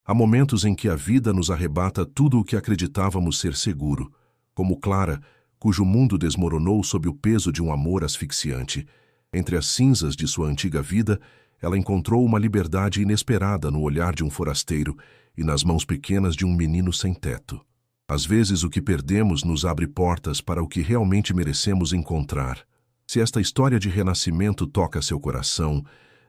Há momentos em que a vida nos arrebata tudo o que acreditávamos ser seguro, como Clara, cujo mundo desmoronou sob o peso de um amor asfixiante. Entre as cinzas de sua antiga vida, ela encontrou uma liberdade inesperada no olhar de um forasteiro e nas mãos pequenas de um menino sem teto. Às vezes o que perdemos nos abre portas para o que realmente merecemos encontrar. Se esta história de renascimento toca seu coração,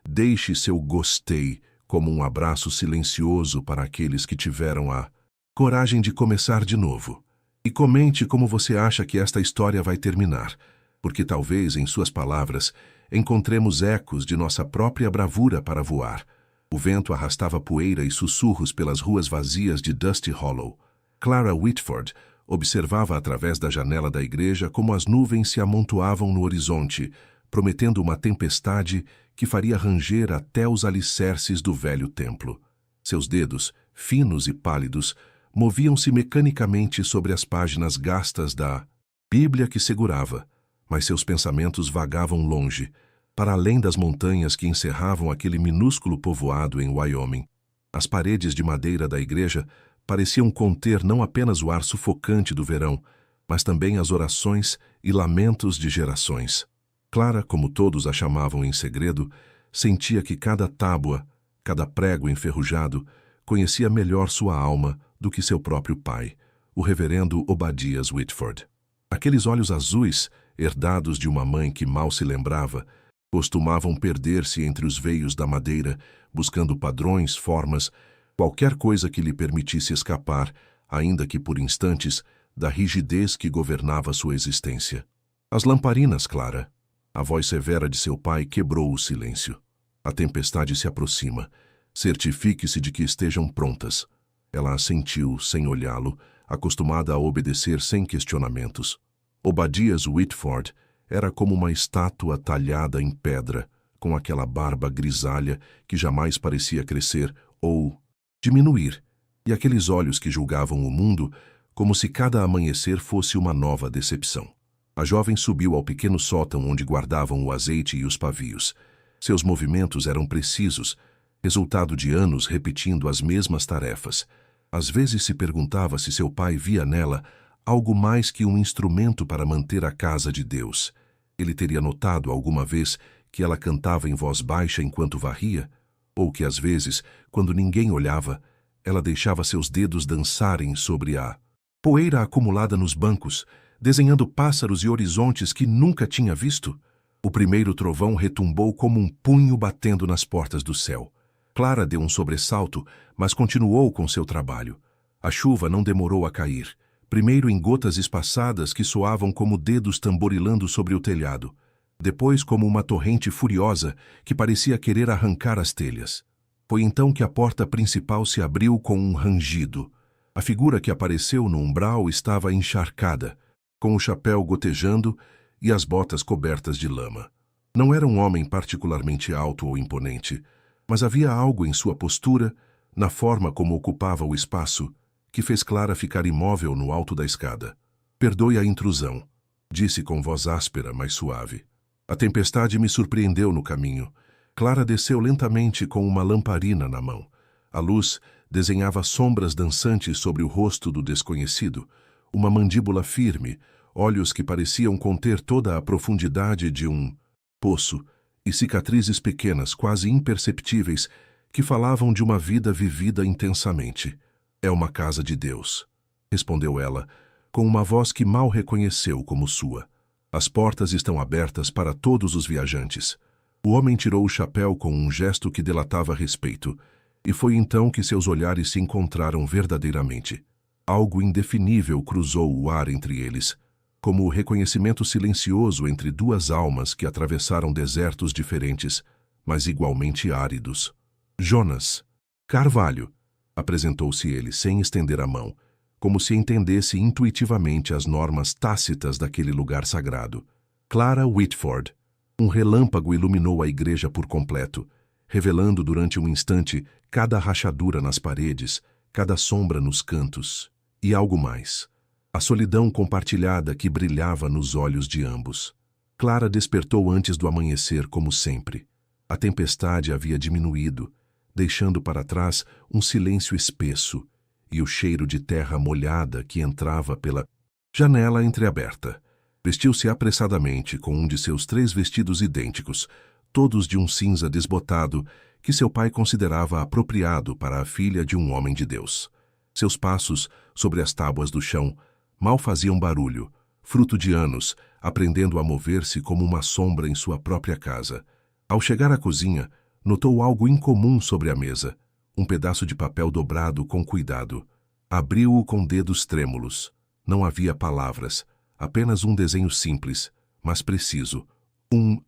deixe seu gostei como um abraço silencioso para aqueles que tiveram a coragem de começar de novo. E comente como você acha que esta história vai terminar, porque talvez, em suas palavras, encontremos ecos de nossa própria bravura para voar. O vento arrastava poeira e sussurros pelas ruas vazias de Dusty Hollow. Clara Whitford observava através da janela da igreja como as nuvens se amontoavam no horizonte, prometendo uma tempestade que faria ranger até os alicerces do velho templo. Seus dedos, finos e pálidos, moviam-se mecanicamente sobre as páginas gastas da Bíblia que segurava, mas seus pensamentos vagavam longe, para além das montanhas que encerravam aquele minúsculo povoado em Wyoming. As paredes de madeira da igreja pareciam conter não apenas o ar sufocante do verão, mas também as orações e lamentos de gerações. Clara, como todos a chamavam em segredo, sentia que cada tábua, cada prego enferrujado, conhecia melhor sua alma do que seu próprio pai, o reverendo Obadias Whitford. Aqueles olhos azuis, herdados de uma mãe que mal se lembrava, costumavam perder-se entre os veios da madeira, buscando padrões, formas, qualquer coisa que lhe permitisse escapar, ainda que por instantes, da rigidez que governava sua existência. As lamparinas, Clara. A voz severa de seu pai quebrou o silêncio. A tempestade se aproxima. Certifique-se de que estejam prontas. Ela assentiu, sem olhá-lo, acostumada a obedecer sem questionamentos. Obadias Whitford era como uma estátua talhada em pedra, com aquela barba grisalha que jamais parecia crescer ou diminuir, e aqueles olhos que julgavam o mundo como se cada amanhecer fosse uma nova decepção. A jovem subiu ao pequeno sótão onde guardavam o azeite e os pavios. Seus movimentos eram precisos, resultado de anos repetindo as mesmas tarefas. Às vezes se perguntava se seu pai via nela algo mais que um instrumento para manter a casa de Deus. Ele teria notado alguma vez que ela cantava em voz baixa enquanto varria? Ou que às vezes, quando ninguém olhava, ela deixava seus dedos dançarem sobre a poeira acumulada nos bancos, desenhando pássaros e horizontes que nunca tinha visto? O primeiro trovão retumbou como um punho batendo nas portas do céu. Clara deu um sobressalto, mas continuou com seu trabalho. A chuva não demorou a cair, primeiro em gotas espaçadas que soavam como dedos tamborilando sobre o telhado, depois como uma torrente furiosa que parecia querer arrancar as telhas. Foi então que a porta principal se abriu com um rangido. A figura que apareceu no umbral estava encharcada, com o chapéu gotejando e as botas cobertas de lama. Não era um homem particularmente alto ou imponente, mas havia algo em sua postura, na forma como ocupava o espaço, que fez Clara ficar imóvel no alto da escada. "Perdoe a intrusão", disse com voz áspera, mas suave. "A tempestade me surpreendeu no caminho." Clara desceu lentamente com uma lamparina na mão. A luz desenhava sombras dançantes sobre o rosto do desconhecido, uma mandíbula firme, olhos que pareciam conter toda a profundidade de um poço e cicatrizes pequenas, quase imperceptíveis, que falavam de uma vida vivida intensamente. "É uma casa de Deus", respondeu ela, com uma voz que mal reconheceu como sua. "As portas estão abertas para todos os viajantes." O homem tirou o chapéu com um gesto que delatava respeito, e foi então que seus olhares se encontraram verdadeiramente. Algo indefinível cruzou o ar entre eles, como o reconhecimento silencioso entre duas almas que atravessaram desertos diferentes, mas igualmente áridos. "Jonas Carvalho", apresentou-se ele sem estender a mão, como se entendesse intuitivamente as normas tácitas daquele lugar sagrado. "Clara Whitford." Um relâmpago iluminou a igreja por completo, revelando durante um instante cada rachadura nas paredes, cada sombra nos cantos, e algo mais. A solidão compartilhada que brilhava nos olhos de ambos. Clara despertou antes do amanhecer, como sempre. A tempestade havia diminuído, deixando para trás um silêncio espesso e o cheiro de terra molhada que entrava pela janela entreaberta. Vestiu-se apressadamente com um de seus 3 vestidos idênticos, todos de um cinza desbotado, que seu pai considerava apropriado para a filha de um homem de Deus. Seus passos, sobre as tábuas do chão, mal faziam barulho, fruto de anos, aprendendo a mover-se como uma sombra em sua própria casa. Ao chegar à cozinha, notou algo incomum sobre a mesa, um pedaço de papel dobrado com cuidado. Abriu-o com dedos trêmulos. Não havia palavras, apenas um desenho simples, mas preciso. Um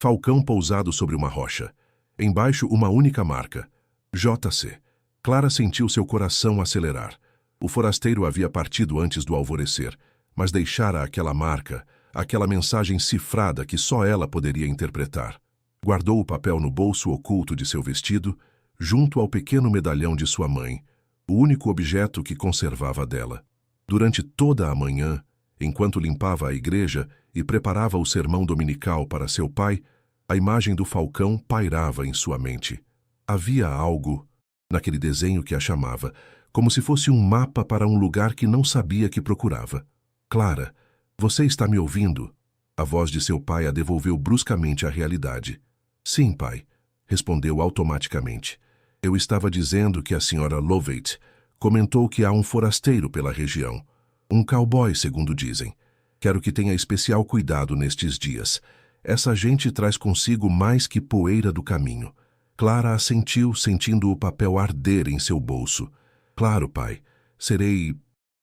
falcão pousado sobre uma rocha. Embaixo uma única marca. JC. Clara sentiu seu coração acelerar. O forasteiro havia partido antes do alvorecer, mas deixara aquela marca, aquela mensagem cifrada que só ela poderia interpretar. Guardou o papel no bolso oculto de seu vestido, junto ao pequeno medalhão de sua mãe, o único objeto que conservava dela. Durante toda a manhã, enquanto limpava a igreja e preparava o sermão dominical para seu pai, a imagem do falcão pairava em sua mente. Havia algo naquele desenho que a chamava, como se fosse um mapa para um lugar que não sabia que procurava. Clara, você está me ouvindo? A voz de seu pai a devolveu bruscamente à realidade. Sim, pai, respondeu automaticamente. Eu estava dizendo que a senhora Lovett comentou que há um forasteiro pela região. Um cowboy, segundo dizem. Quero que tenha especial cuidado nestes dias. Essa gente traz consigo mais que poeira do caminho. Clara assentiu, sentindo o papel arder em seu bolso. Claro, pai, serei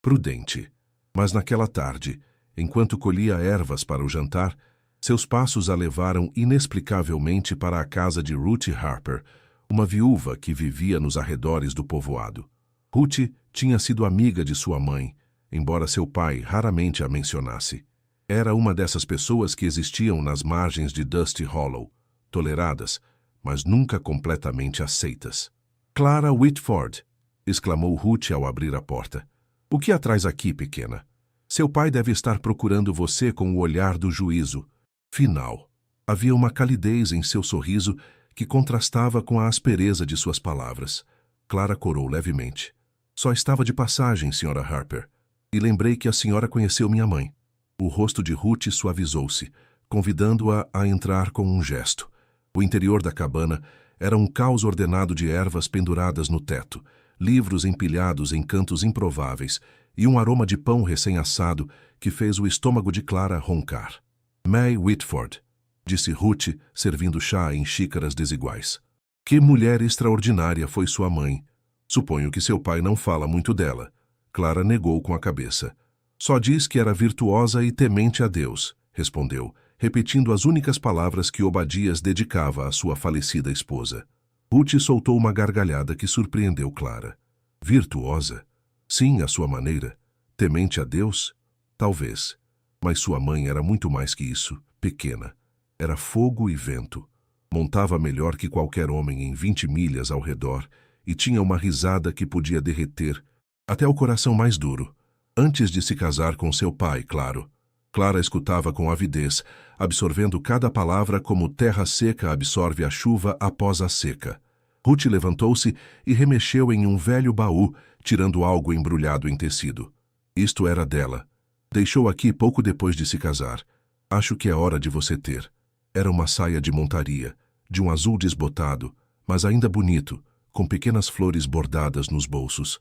prudente. Mas naquela tarde, enquanto colhia ervas para o jantar, seus passos a levaram inexplicavelmente para a casa de Ruth Harper, uma viúva que vivia nos arredores do povoado. Ruth tinha sido amiga de sua mãe, embora seu pai raramente a mencionasse. Era uma dessas pessoas que existiam nas margens de Dusty Hollow, toleradas, mas nunca completamente aceitas. Clara Whitford, exclamou Ruth ao abrir a porta. O que a traz aqui, pequena? Seu pai deve estar procurando você com o olhar do juízo final. Havia uma calidez em seu sorriso que contrastava com a aspereza de suas palavras. Clara corou levemente. Só estava de passagem, Sra. Harper, e lembrei que a senhora conheceu minha mãe. O rosto de Ruth suavizou-se, convidando-a a entrar com um gesto. O interior da cabana era um caos ordenado de ervas penduradas no teto, livros empilhados em cantos improváveis e um aroma de pão recém-assado que fez o estômago de Clara roncar. May Whitford, disse Ruth, servindo chá em xícaras desiguais. Que mulher extraordinária foi sua mãe. Suponho que seu pai não fala muito dela. Clara negou com a cabeça. Só diz que era virtuosa e temente a Deus, respondeu, repetindo as únicas palavras que Obadias dedicava à sua falecida esposa. Ruth soltou uma gargalhada que surpreendeu Clara. Virtuosa? Sim, à sua maneira. Temente a Deus? Talvez. Mas sua mãe era muito mais que isso, pequena. Era fogo e vento. Montava melhor que qualquer homem em 20 milhas ao redor e tinha uma risada que podia derreter até o coração mais duro. Antes de se casar com seu pai, claro. Clara escutava com avidez, absorvendo cada palavra como terra seca absorve a chuva após a seca. Ruth levantou-se e remexeu em um velho baú, tirando algo embrulhado em tecido. Isto era dela. Deixou aqui pouco depois de se casar. Acho que é hora de você ter. Era uma saia de montaria, de um azul desbotado, mas ainda bonito, com pequenas flores bordadas nos bolsos.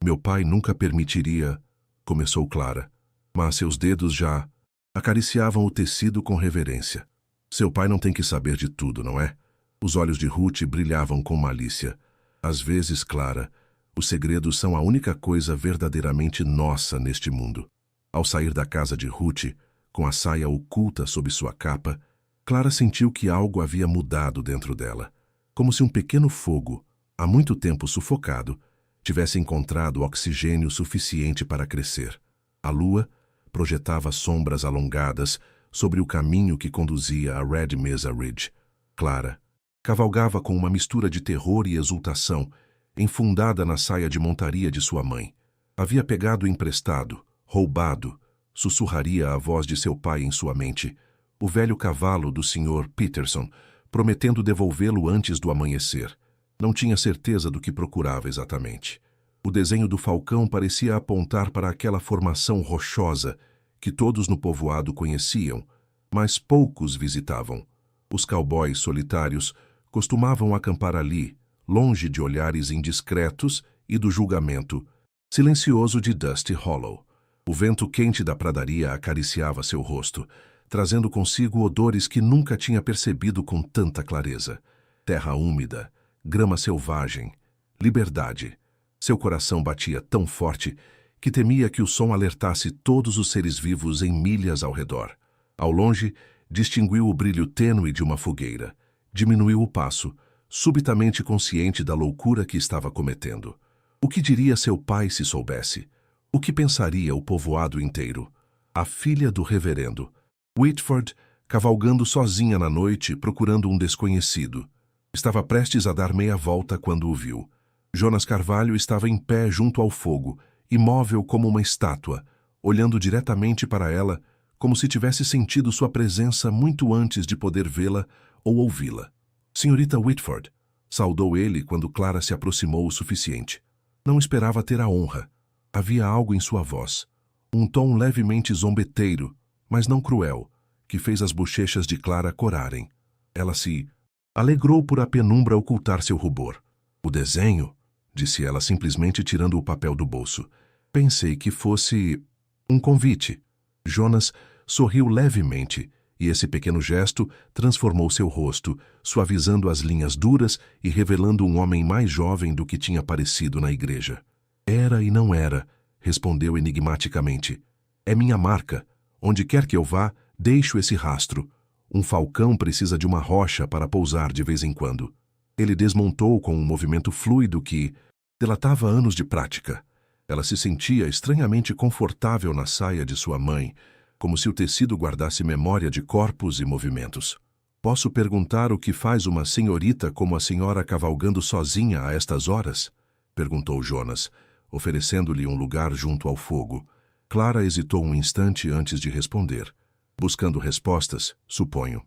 Meu pai nunca permitiria... Começou Clara, mas seus dedos já acariciavam o tecido com reverência. Seu pai não tem que saber de tudo, não é? Os olhos de Ruth brilhavam com malícia. Às vezes, Clara, os segredos são a única coisa verdadeiramente nossa neste mundo. Ao sair da casa de Ruth, com a saia oculta sob sua capa, Clara sentiu que algo havia mudado dentro dela, como se um pequeno fogo, há muito tempo sufocado, tivesse encontrado oxigênio suficiente para crescer. A lua projetava sombras alongadas sobre o caminho que conduzia a Red Mesa Ridge. Clara cavalgava com uma mistura de terror e exultação, enfundada na saia de montaria de sua mãe. Havia pegado emprestado, roubado, sussurraria a voz de seu pai em sua mente, o velho cavalo do Sr. Peterson, prometendo devolvê-lo antes do amanhecer. Não tinha certeza do que procurava exatamente. O desenho do falcão parecia apontar para aquela formação rochosa que todos no povoado conheciam, mas poucos visitavam. Os cowboys solitários costumavam acampar ali, longe de olhares indiscretos e do julgamento silencioso de Dusty Hollow. O vento quente da pradaria acariciava seu rosto, trazendo consigo odores que nunca tinha percebido com tanta clareza. Terra úmida, grama selvagem, liberdade. Seu coração batia tão forte que temia que o som alertasse todos os seres vivos em milhas ao redor. Ao longe, distinguiu o brilho tênue de uma fogueira. Diminuiu o passo, subitamente consciente da loucura que estava cometendo. O que diria seu pai se soubesse? O que pensaria o povoado inteiro? A filha do reverendo, Whitford, cavalgando sozinha na noite, procurando um desconhecido. Estava prestes a dar meia volta quando o viu. Jonas Carvalho estava em pé junto ao fogo, imóvel como uma estátua, olhando diretamente para ela, como se tivesse sentido sua presença muito antes de poder vê-la ou ouvi-la. Senhorita Whitford, saudou ele quando Clara se aproximou o suficiente. Não esperava ter a honra. Havia algo em sua voz, um tom levemente zombeteiro, mas não cruel, que fez as bochechas de Clara corarem. Ela se alegrou por a penumbra ocultar seu rubor. O desenho, disse ela simplesmente tirando o papel do bolso. Pensei que fosse um convite. Jonas sorriu levemente, e esse pequeno gesto transformou seu rosto, suavizando as linhas duras e revelando um homem mais jovem do que tinha parecido na igreja. Era e não era, respondeu enigmaticamente. É minha marca. Onde quer que eu vá, deixo esse rastro. Um falcão precisa de uma rocha para pousar de vez em quando. Ele desmontou com um movimento fluido que delatava anos de prática. Ela se sentia estranhamente confortável na saia de sua mãe, como se o tecido guardasse memória de corpos e movimentos. Posso perguntar o que faz uma senhorita como a senhora cavalgando sozinha a estas horas? Perguntou Jonas, oferecendo-lhe um lugar junto ao fogo. Clara hesitou um instante antes de responder. Buscando respostas, suponho.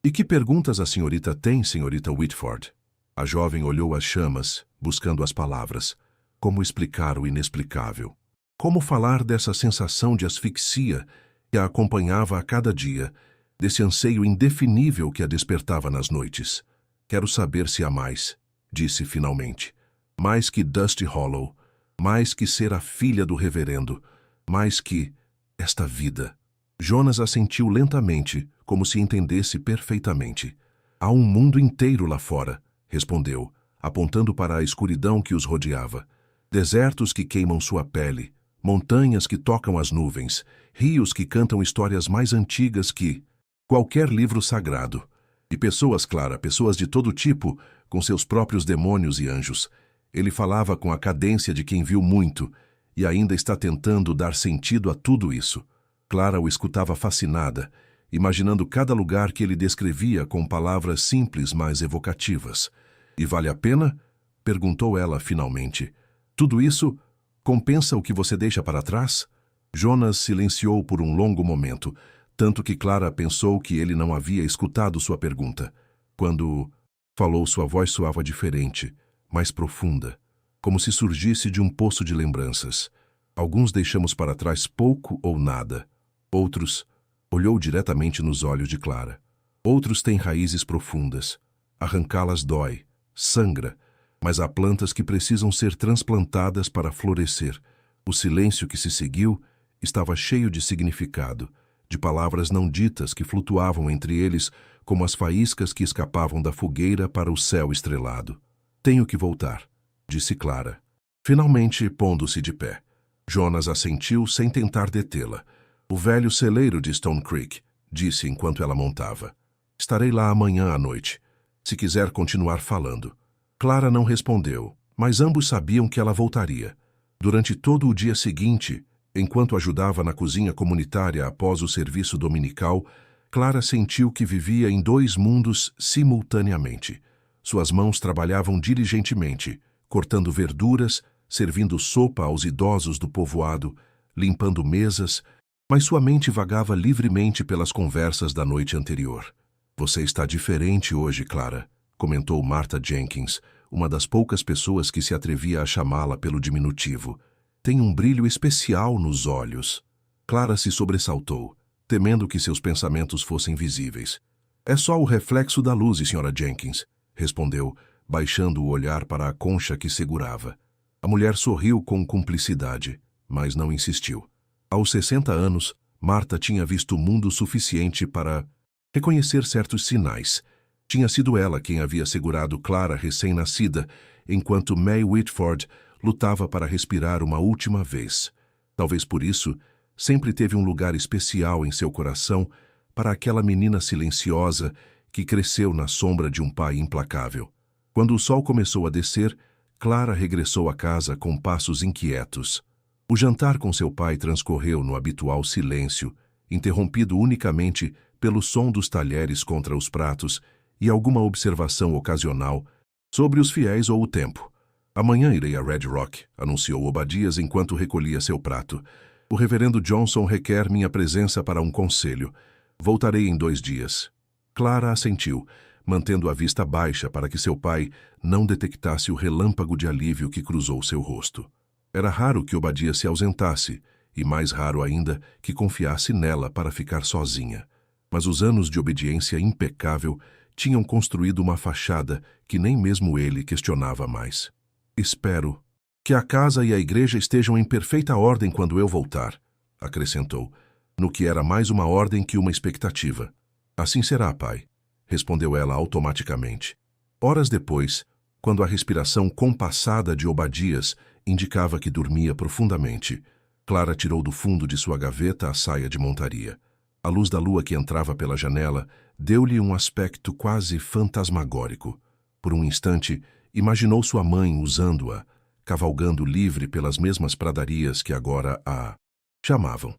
E que perguntas a senhorita tem, senhorita Whitford? A jovem olhou as chamas, buscando as palavras. Como explicar o inexplicável? Como falar dessa sensação de asfixia que a acompanhava a cada dia, desse anseio indefinível que a despertava nas noites? Quero saber se há mais, disse finalmente. Mais que Dusty Hollow, mais que ser a filha do reverendo, mais que esta vida. Jonas assentiu lentamente, como se entendesse perfeitamente. Há um mundo inteiro lá fora, respondeu, apontando para a escuridão que os rodeava. Desertos que queimam sua pele, montanhas que tocam as nuvens, rios que cantam histórias mais antigas que qualquer livro sagrado. E pessoas, Clara, pessoas de todo tipo, com seus próprios demônios e anjos. Ele falava com a cadência de quem viu muito e ainda está tentando dar sentido a tudo isso. Clara o escutava fascinada, imaginando cada lugar que ele descrevia com palavras simples, mas evocativas. E vale a pena? Perguntou ela finalmente. Tudo isso compensa o que você deixa para trás? Jonas silenciou por um longo momento, tanto que Clara pensou que ele não havia escutado sua pergunta. Quando falou, sua voz soava diferente, mais profunda, como se surgisse de um poço de lembranças. Alguns deixamos para trás pouco ou nada. Outros, olhou diretamente nos olhos de Clara. Outros têm raízes profundas. Arrancá-las dói, sangra, mas há plantas que precisam ser transplantadas para florescer. O silêncio que se seguiu estava cheio de significado, de palavras não ditas que flutuavam entre eles como as faíscas que escapavam da fogueira para o céu estrelado. Tenho que voltar, disse Clara, finalmente pondo-se de pé. Jonas assentiu sem tentar detê-la. O velho celeiro de Stone Creek, disse enquanto ela montava. Estarei lá amanhã à noite, se quiser continuar falando. Clara não respondeu, mas ambos sabiam que ela voltaria. Durante todo o dia seguinte, enquanto ajudava na cozinha comunitária após o serviço dominical, Clara sentiu que vivia em dois mundos simultaneamente. Suas mãos trabalhavam diligentemente, cortando verduras, servindo sopa aos idosos do povoado, limpando mesas, mas sua mente vagava livremente pelas conversas da noite anterior. Você está diferente hoje, Clara, comentou Martha Jenkins, uma das poucas pessoas que se atrevia a chamá-la pelo diminutivo. Tem um brilho especial nos olhos. Clara se sobressaltou, temendo que seus pensamentos fossem visíveis. É só o reflexo da luz, Sra. Jenkins, respondeu, baixando o olhar para a concha que segurava. A mulher sorriu com cumplicidade, mas não insistiu. Aos 60 anos, Marta tinha visto o mundo suficiente para reconhecer certos sinais. Tinha sido ela quem havia segurado Clara recém-nascida, enquanto May Whitford lutava para respirar uma última vez. Talvez por isso, sempre teve um lugar especial em seu coração para aquela menina silenciosa que cresceu na sombra de um pai implacável. Quando o sol começou a descer, Clara regressou à casa com passos inquietos. O jantar com seu pai transcorreu no habitual silêncio, interrompido unicamente pelo som dos talheres contra os pratos e alguma observação ocasional sobre os fiéis ou o tempo. Amanhã irei a Red Rock, anunciou Obadias enquanto recolhia seu prato. O reverendo Johnson requer minha presença para um conselho. Voltarei em 2 dias. Clara assentiu, mantendo a vista baixa para que seu pai não detectasse o relâmpago de alívio que cruzou seu rosto. Era raro que Obadias se ausentasse, e mais raro ainda que confiasse nela para ficar sozinha. Mas os anos de obediência impecável tinham construído uma fachada que nem mesmo ele questionava mais. Espero que a casa e a igreja estejam em perfeita ordem quando eu voltar, acrescentou, no que era mais uma ordem que uma expectativa. Assim será, pai, respondeu ela automaticamente. Horas depois, quando a respiração compassada de Obadias indicava que dormia profundamente, Clara tirou do fundo de sua gaveta a saia de montaria. A luz da lua que entrava pela janela deu-lhe um aspecto quase fantasmagórico. Por um instante, imaginou sua mãe usando-a, cavalgando livre pelas mesmas pradarias que agora a chamavam.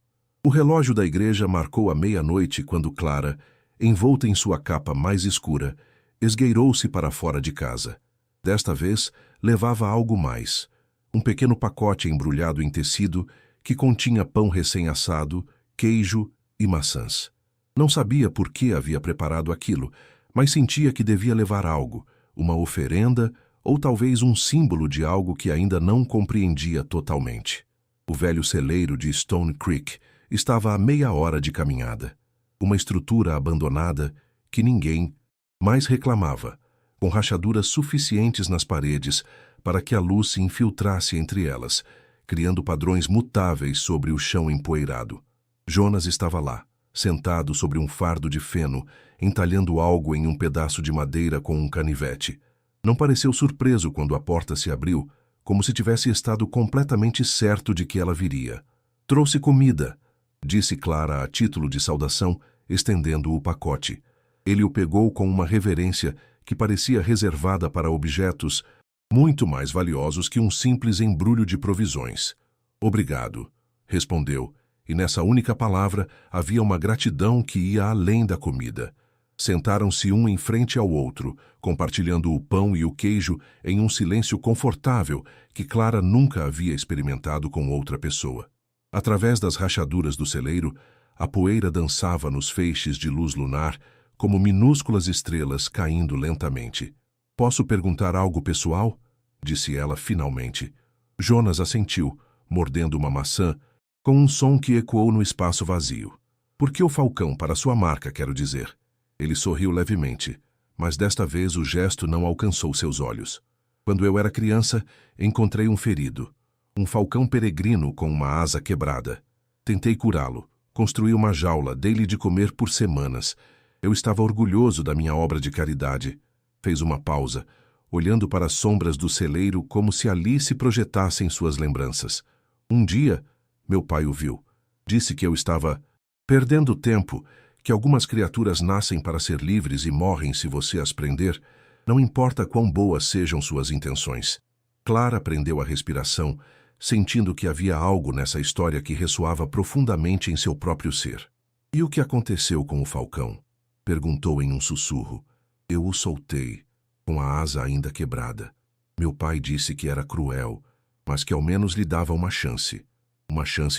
O relógio da igreja marcou a meia-noite quando Clara, envolta em sua capa mais escura, esgueirou-se para fora de casa. Desta vez, levava algo mais. Um pequeno pacote embrulhado em tecido que continha pão recém-assado, queijo e maçãs. Não sabia por que havia preparado aquilo, mas sentia que devia levar algo, uma oferenda ou talvez um símbolo de algo que ainda não compreendia totalmente. O velho celeiro de Stone Creek estava a meia hora de caminhada. Uma estrutura abandonada que ninguém mais reclamava, com rachaduras suficientes nas paredes para que a luz se infiltrasse entre elas, criando padrões mutáveis sobre o chão empoeirado. Jonas estava lá, sentado sobre um fardo de feno, entalhando algo em um pedaço de madeira com um canivete. Não pareceu surpreso quando a porta se abriu, como se tivesse estado completamente certo de que ela viria. Trouxe comida, disse Clara a título de saudação, estendendo o pacote. Ele o pegou com uma reverência que parecia reservada para objetos muito mais valiosos que um simples embrulho de provisões. Obrigado, respondeu, e nessa única palavra havia uma gratidão que ia além da comida. Sentaram-se um em frente ao outro, compartilhando o pão e o queijo em um silêncio confortável que Clara nunca havia experimentado com outra pessoa. Através das rachaduras do celeiro, a poeira dançava nos feixes de luz lunar como minúsculas estrelas caindo lentamente. Posso perguntar algo pessoal? Disse ela finalmente. Jonas assentiu, mordendo uma maçã, com um som que ecoou no espaço vazio. Por que o falcão para sua marca, quero dizer? Ele sorriu levemente, mas desta vez o gesto não alcançou seus olhos. Quando eu era criança, encontrei um ferido, um falcão peregrino com uma asa quebrada. Tentei curá-lo, construí uma jaula, dei-lhe de comer por semanas. Eu estava orgulhoso da minha obra de caridade. Fez uma pausa, olhando para as sombras do celeiro como se ali se projetassem suas lembranças. Um dia, meu pai o viu. Disse que eu estava perdendo tempo, que algumas criaturas nascem para ser livres e morrem se você as prender, não importa quão boas sejam suas intenções. Clara prendeu a respiração, sentindo que havia algo nessa história que ressoava profundamente em seu próprio ser. E o que aconteceu com o falcão? Perguntou em um sussurro. Eu o soltei, com a asa ainda quebrada. Meu pai disse que era cruel, mas que ao menos lhe dava uma chance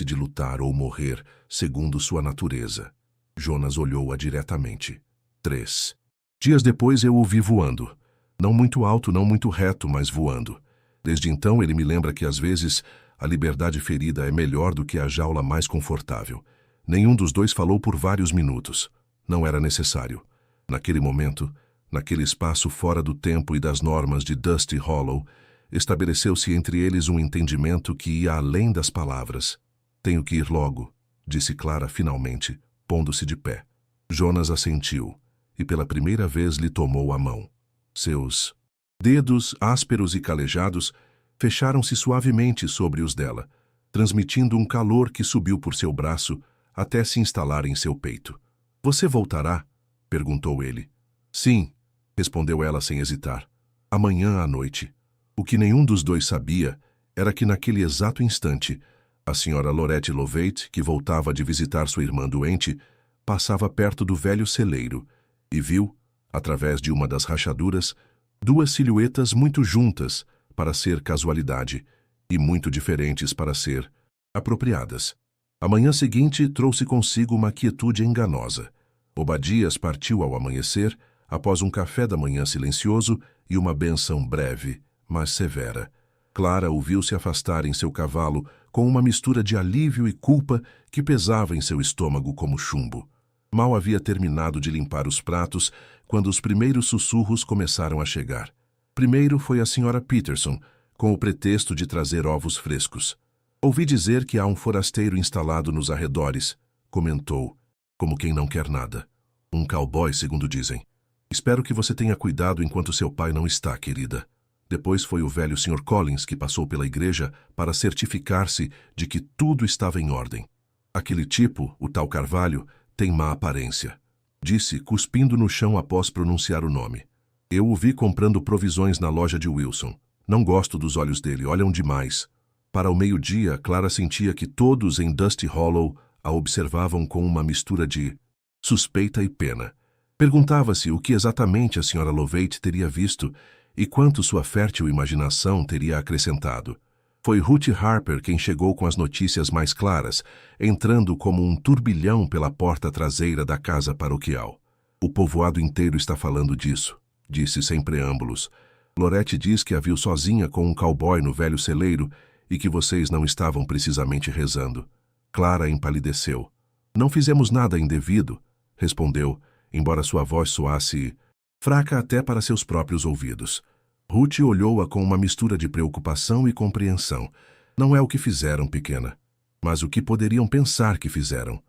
de lutar ou morrer, segundo sua natureza. Jonas olhou-a diretamente. 3 dias depois eu o vi voando. Não muito alto, não muito reto, mas voando. Desde então ele me lembra que às vezes a liberdade ferida é melhor do que a jaula mais confortável. Nenhum dos dois falou por vários minutos. Não era necessário. Naquele momento, naquele espaço fora do tempo e das normas de Dusty Hollow, estabeleceu-se entre eles um entendimento que ia além das palavras. Tenho que ir logo, disse Clara finalmente, pondo-se de pé. Jonas assentiu, e pela primeira vez lhe tomou a mão. Seus dedos, ásperos e calejados, fecharam-se suavemente sobre os dela, transmitindo um calor que subiu por seu braço até se instalar em seu peito. Você voltará? Perguntou ele. Sim, respondeu ela sem hesitar. Amanhã à noite. O que nenhum dos dois sabia era que naquele exato instante, a senhora Lorette Lovett, que voltava de visitar sua irmã doente, passava perto do velho celeiro e viu, através de uma das rachaduras, duas silhuetas muito juntas para ser casualidade e muito diferentes para ser apropriadas. A manhã seguinte trouxe consigo uma quietude enganosa. Obadias partiu ao amanhecer, após um café da manhã silencioso e uma benção breve, mas severa. Clara o viu se afastar em seu cavalo com uma mistura de alívio e culpa que pesava em seu estômago como chumbo. Mal havia terminado de limpar os pratos quando os primeiros sussurros começaram a chegar. Primeiro foi a senhora Peterson, com o pretexto de trazer ovos frescos. Ouvi dizer que há um forasteiro instalado nos arredores, comentou, como quem não quer nada. Um cowboy, segundo dizem. Espero que você tenha cuidado enquanto seu pai não está, querida. Depois foi o velho Sr. Collins que passou pela igreja para certificar-se de que tudo estava em ordem. Aquele tipo, o tal Carvalho, tem má aparência, disse, cuspindo no chão após pronunciar o nome. Eu o vi comprando provisões na loja de Wilson. Não gosto dos olhos dele, olham demais. Para o meio-dia, Clara sentia que todos em Dusty Hollow a observavam com uma mistura de suspeita e pena. Perguntava-se o que exatamente a senhora Lovett teria visto e quanto sua fértil imaginação teria acrescentado. Foi Ruth Harper quem chegou com as notícias mais claras, entrando como um turbilhão pela porta traseira da casa paroquial. O povoado inteiro está falando disso, disse sem preâmbulos. Lorette diz que a viu sozinha com um cowboy no velho celeiro e que vocês não estavam precisamente rezando. Clara empalideceu. Não fizemos nada indevido, respondeu, embora sua voz soasse fraca até para seus próprios ouvidos. Ruth olhou-a com uma mistura de preocupação e compreensão. Não é o que fizeram, pequena, mas o que poderiam pensar que fizeram.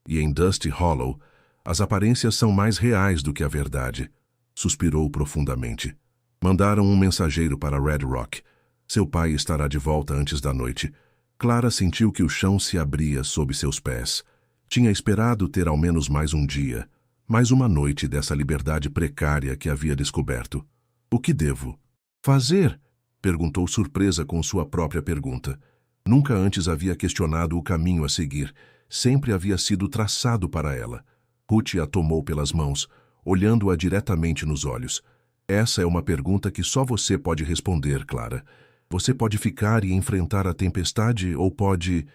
E em Dusty Hollow, as aparências são mais reais do que a verdade. Suspirou profundamente. Mandaram um mensageiro para Red Rock. Seu pai estará de volta antes da noite. Clara sentiu que o chão se abria sob seus pés. Tinha esperado ter ao menos mais um dia, mais uma noite dessa liberdade precária que havia descoberto. O que devo fazer? Perguntou surpresa com sua própria pergunta. Nunca antes havia questionado o caminho a seguir. Sempre havia sido traçado para ela. Ruth a tomou pelas mãos, olhando-a diretamente nos olhos. Essa é uma pergunta que só você pode responder, Clara. Você pode ficar e enfrentar a tempestade ou pode...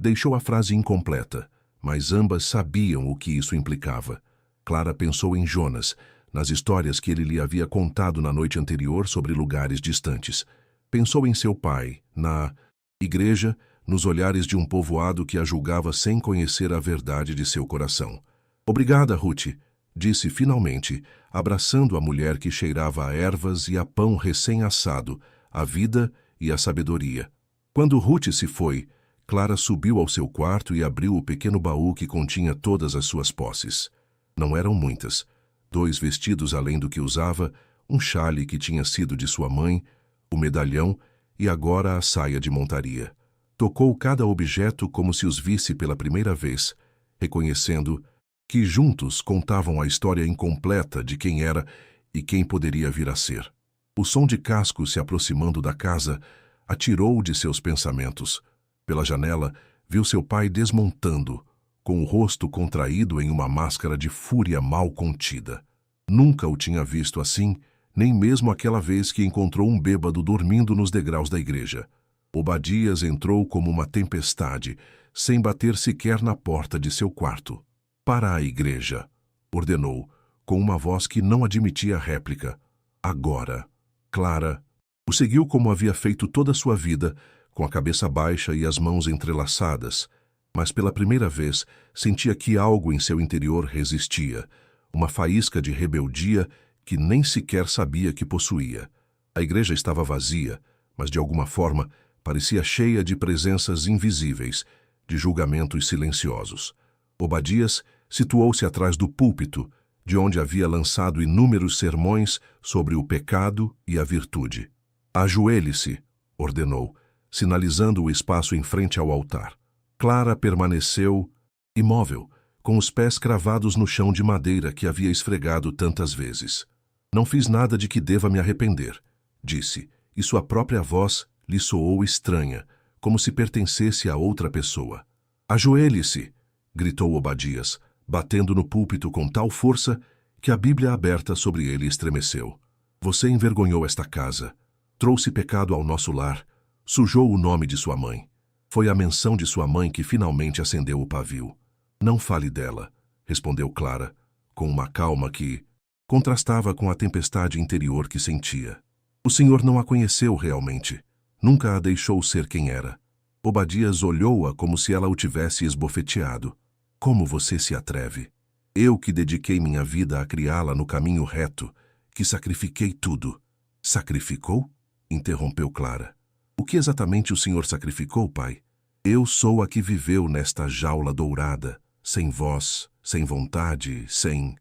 Deixou a frase incompleta, mas ambas sabiam o que isso implicava. Clara pensou em Jonas, nas histórias que ele lhe havia contado na noite anterior sobre lugares distantes. Pensou em seu pai, na igreja, nos olhares de um povoado que a julgava sem conhecer a verdade de seu coração. Obrigada, Ruth, disse finalmente, abraçando a mulher que cheirava a ervas e a pão recém-assado, a vida e a sabedoria. Quando Ruth se foi, Clara subiu ao seu quarto e abriu o pequeno baú que continha todas as suas posses. Não eram muitas. 2 vestidos além do que usava, um chale que tinha sido de sua mãe, o medalhão e agora a saia de montaria. Tocou cada objeto como se os visse pela primeira vez, reconhecendo que juntos contavam a história incompleta de quem era e quem poderia vir a ser. O som de cascos se aproximando da casa a tirou de seus pensamentos. Pela janela, viu seu pai desmontando, com o rosto contraído em uma máscara de fúria mal contida. Nunca o tinha visto assim, nem mesmo aquela vez que encontrou um bêbado dormindo nos degraus da igreja. Obadias entrou como uma tempestade, sem bater sequer na porta de seu quarto. Para a igreja, ordenou, com uma voz que não admitia réplica. agora. Clara o seguiu como havia feito toda a sua vida, com a cabeça baixa e as mãos entrelaçadas, mas pela primeira vez sentia que algo em seu interior resistia, uma faísca de rebeldia que nem sequer sabia que possuía. A igreja estava vazia, mas de alguma forma parecia cheia de presenças invisíveis, de julgamentos silenciosos. Obadias situou-se atrás do púlpito, de onde havia lançado inúmeros sermões sobre o pecado e a virtude. Ajoelhe-se, ordenou, sinalizando o espaço em frente ao altar. Clara permaneceu imóvel, com os pés cravados no chão de madeira que havia esfregado tantas vezes. Não fiz nada de que deva me arrepender, disse, e sua própria voz lhe soou estranha, como se pertencesse a outra pessoa. Ajoelhe-se, gritou Obadias, batendo no púlpito com tal força que a Bíblia aberta sobre ele estremeceu. Você envergonhou esta casa, trouxe pecado ao nosso lar, sujou o nome de sua mãe. Foi a menção de sua mãe que finalmente acendeu o pavio. Não fale dela, respondeu Clara, com uma calma que contrastava com a tempestade interior que sentia. O senhor não a conheceu realmente. Nunca a deixou ser quem era. Obadias olhou-a como se ela o tivesse esbofeteado. Como você se atreve? Eu que dediquei minha vida a criá-la no caminho reto, que sacrifiquei tudo. Sacrificou? Interrompeu Clara. O que exatamente o senhor sacrificou, pai? Eu sou a que viveu nesta jaula dourada, sem voz, sem vontade, sem...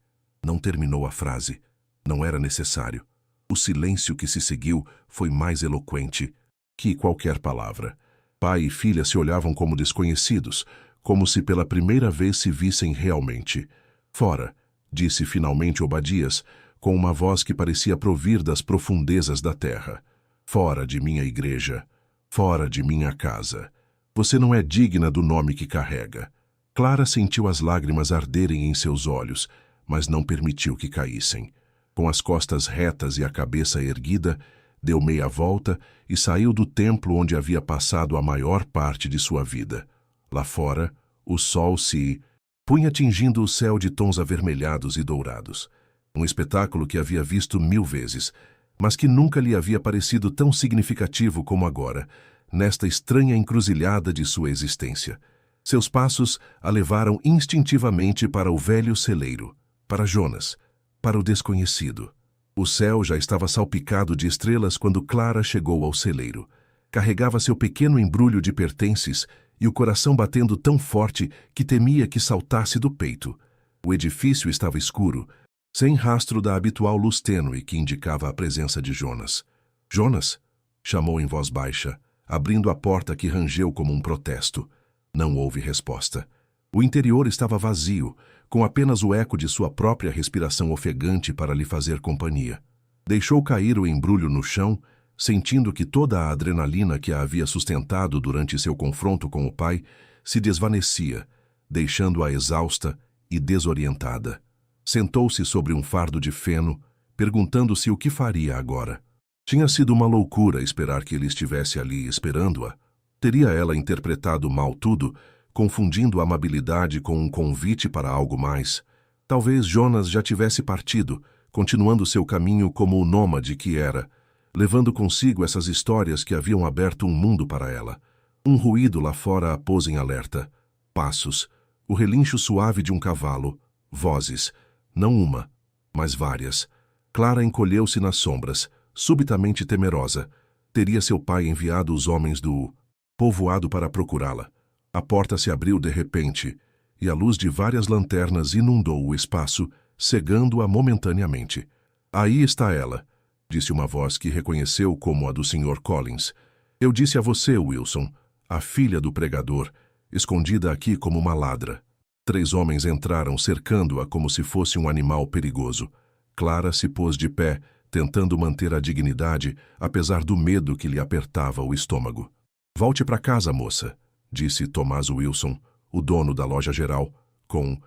Não terminou a frase. Não era necessário. O silêncio que se seguiu foi mais eloquente que qualquer palavra. Pai e filha se olhavam como desconhecidos, como se pela primeira vez se vissem realmente. Fora, disse finalmente Obadias, com uma voz que parecia provir das profundezas da terra. Fora de minha igreja, fora de minha casa. Você não é digna do nome que carrega. Clara sentiu as lágrimas arderem em seus olhos, mas não permitiu que caíssem. Com as costas retas e a cabeça erguida, deu meia volta e saiu do templo onde havia passado a maior parte de sua vida. Lá fora, o sol se punha tingindo o céu de tons avermelhados e dourados. Um espetáculo que havia visto 1000 vezes, mas que nunca lhe havia parecido tão significativo como agora, nesta estranha encruzilhada de sua existência. Seus passos a levaram instintivamente para o velho celeiro, para Jonas, para o desconhecido. O céu já estava salpicado de estrelas quando Clara chegou ao celeiro. Carregava seu pequeno embrulho de pertences e o coração batendo tão forte que temia que saltasse do peito. O edifício estava escuro, sem rastro da habitual luz tênue que indicava a presença de Jonas. Jonas? Chamou em voz baixa, abrindo a porta que rangeu como um protesto. Não houve resposta. O interior estava vazio, com apenas o eco de sua própria respiração ofegante para lhe fazer companhia. Deixou cair o embrulho no chão, sentindo que toda a adrenalina que a havia sustentado durante seu confronto com o pai se desvanecia, deixando-a exausta e desorientada. Sentou-se sobre um fardo de feno, perguntando-se o que faria agora. Tinha sido uma loucura esperar que ele estivesse ali esperando-a. Teria ela interpretado mal tudo, confundindo a amabilidade com um convite para algo mais? Talvez Jonas já tivesse partido, continuando seu caminho como o nômade que era, levando consigo essas histórias que haviam aberto um mundo para ela. Um ruído lá fora a pôs em alerta. Passos, o relincho suave de um cavalo, vozes, não uma, mas várias. Clara encolheu-se nas sombras, subitamente temerosa. Teria seu pai enviado os homens do povoado para procurá-la. A porta se abriu de repente, e a luz de várias lanternas inundou o espaço, cegando-a momentaneamente. Aí está ela, disse uma voz que reconheceu como a do Sr. Collins. Eu disse a você, Wilson, a filha do pregador, escondida aqui como uma ladra. 3 homens entraram cercando-a como se fosse um animal perigoso. Clara se pôs de pé, tentando manter a dignidade, apesar do medo que lhe apertava o estômago. Volte para casa, moça, disse Thomas Wilson, o dono da loja geral, com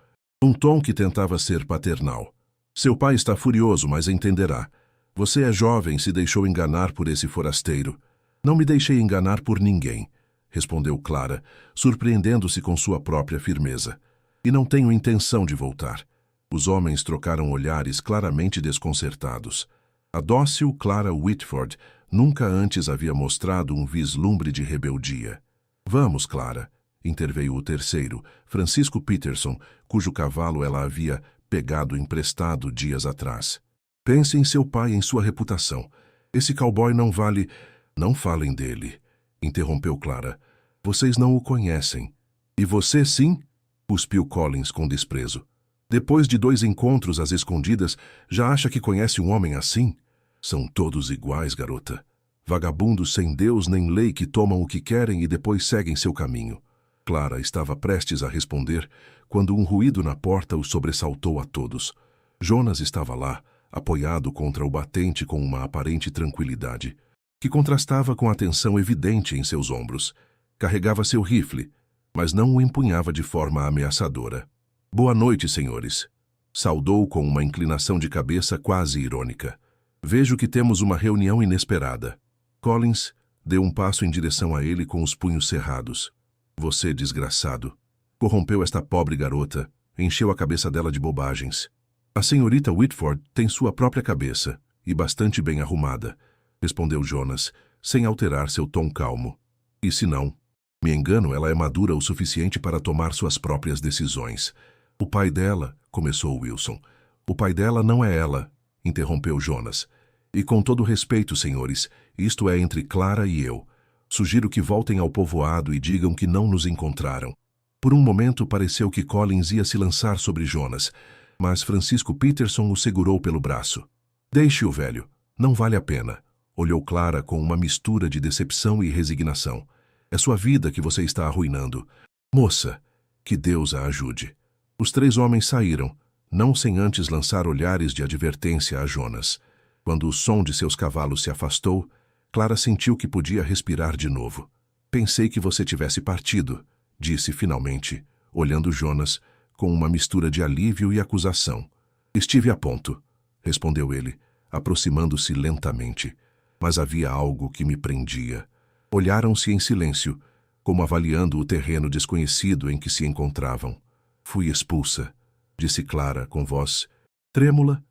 um tom que tentava ser paternal. Seu pai está furioso, mas entenderá. Você é jovem e se deixou enganar por esse forasteiro. Não me deixei enganar por ninguém, respondeu Clara, surpreendendo-se com sua própria firmeza. E não tenho intenção de voltar. Os homens trocaram olhares claramente desconcertados. A dócil Clara Whitford nunca antes havia mostrado um vislumbre de rebeldia. Vamos, Clara, interveio o terceiro, Francisco Peterson, cujo cavalo ela havia pegado emprestado dias atrás. Pense em seu pai e em sua reputação. Esse cowboy não vale... Não falem dele, interrompeu Clara. Vocês não o conhecem. E você, sim? Cuspiu Collins com desprezo. Depois de 2 encontros às escondidas, já acha que conhece um homem assim? São todos iguais, garota. Vagabundos sem Deus nem lei que tomam o que querem e depois seguem seu caminho. Clara estava prestes a responder quando um ruído na porta o sobressaltou a todos. Jonas estava lá, apoiado contra o batente com uma aparente tranquilidade, que contrastava com a tensão evidente em seus ombros. Carregava seu rifle, mas não o empunhava de forma ameaçadora. Boa noite, senhores. Saudou com uma inclinação de cabeça quase irônica. Vejo que temos uma reunião inesperada. Collins deu um passo em direção a ele com os punhos cerrados. Você, desgraçado, corrompeu esta pobre garota, encheu a cabeça dela de bobagens. A senhorita Whitford tem sua própria cabeça, e bastante bem arrumada, respondeu Jonas, sem alterar seu tom calmo. E se não, me engano, ela é madura o suficiente para tomar suas próprias decisões. O pai dela, começou Wilson. O pai dela não é ela, interrompeu Jonas. E com todo respeito, senhores, isto é entre Clara e eu. Sugiro que voltem ao povoado e digam que não nos encontraram. Por um momento pareceu que Collins ia se lançar sobre Jonas, mas Francisco Peterson o segurou pelo braço. Deixe-o, velho. Não vale a pena. Olhou Clara com uma mistura de decepção e resignação. É sua vida que você está arruinando. Moça, que Deus a ajude. Os 3 homens saíram, não sem antes lançar olhares de advertência a Jonas. Quando o som de seus cavalos se afastou, Clara sentiu que podia respirar de novo. Pensei que você tivesse partido, disse finalmente, olhando Jonas com uma mistura de alívio e acusação. Estive a ponto, respondeu ele, aproximando-se lentamente. Mas havia algo que me prendia. Olharam-se em silêncio, como avaliando o terreno desconhecido em que se encontravam. Fui expulsa, disse Clara com voz trêmula.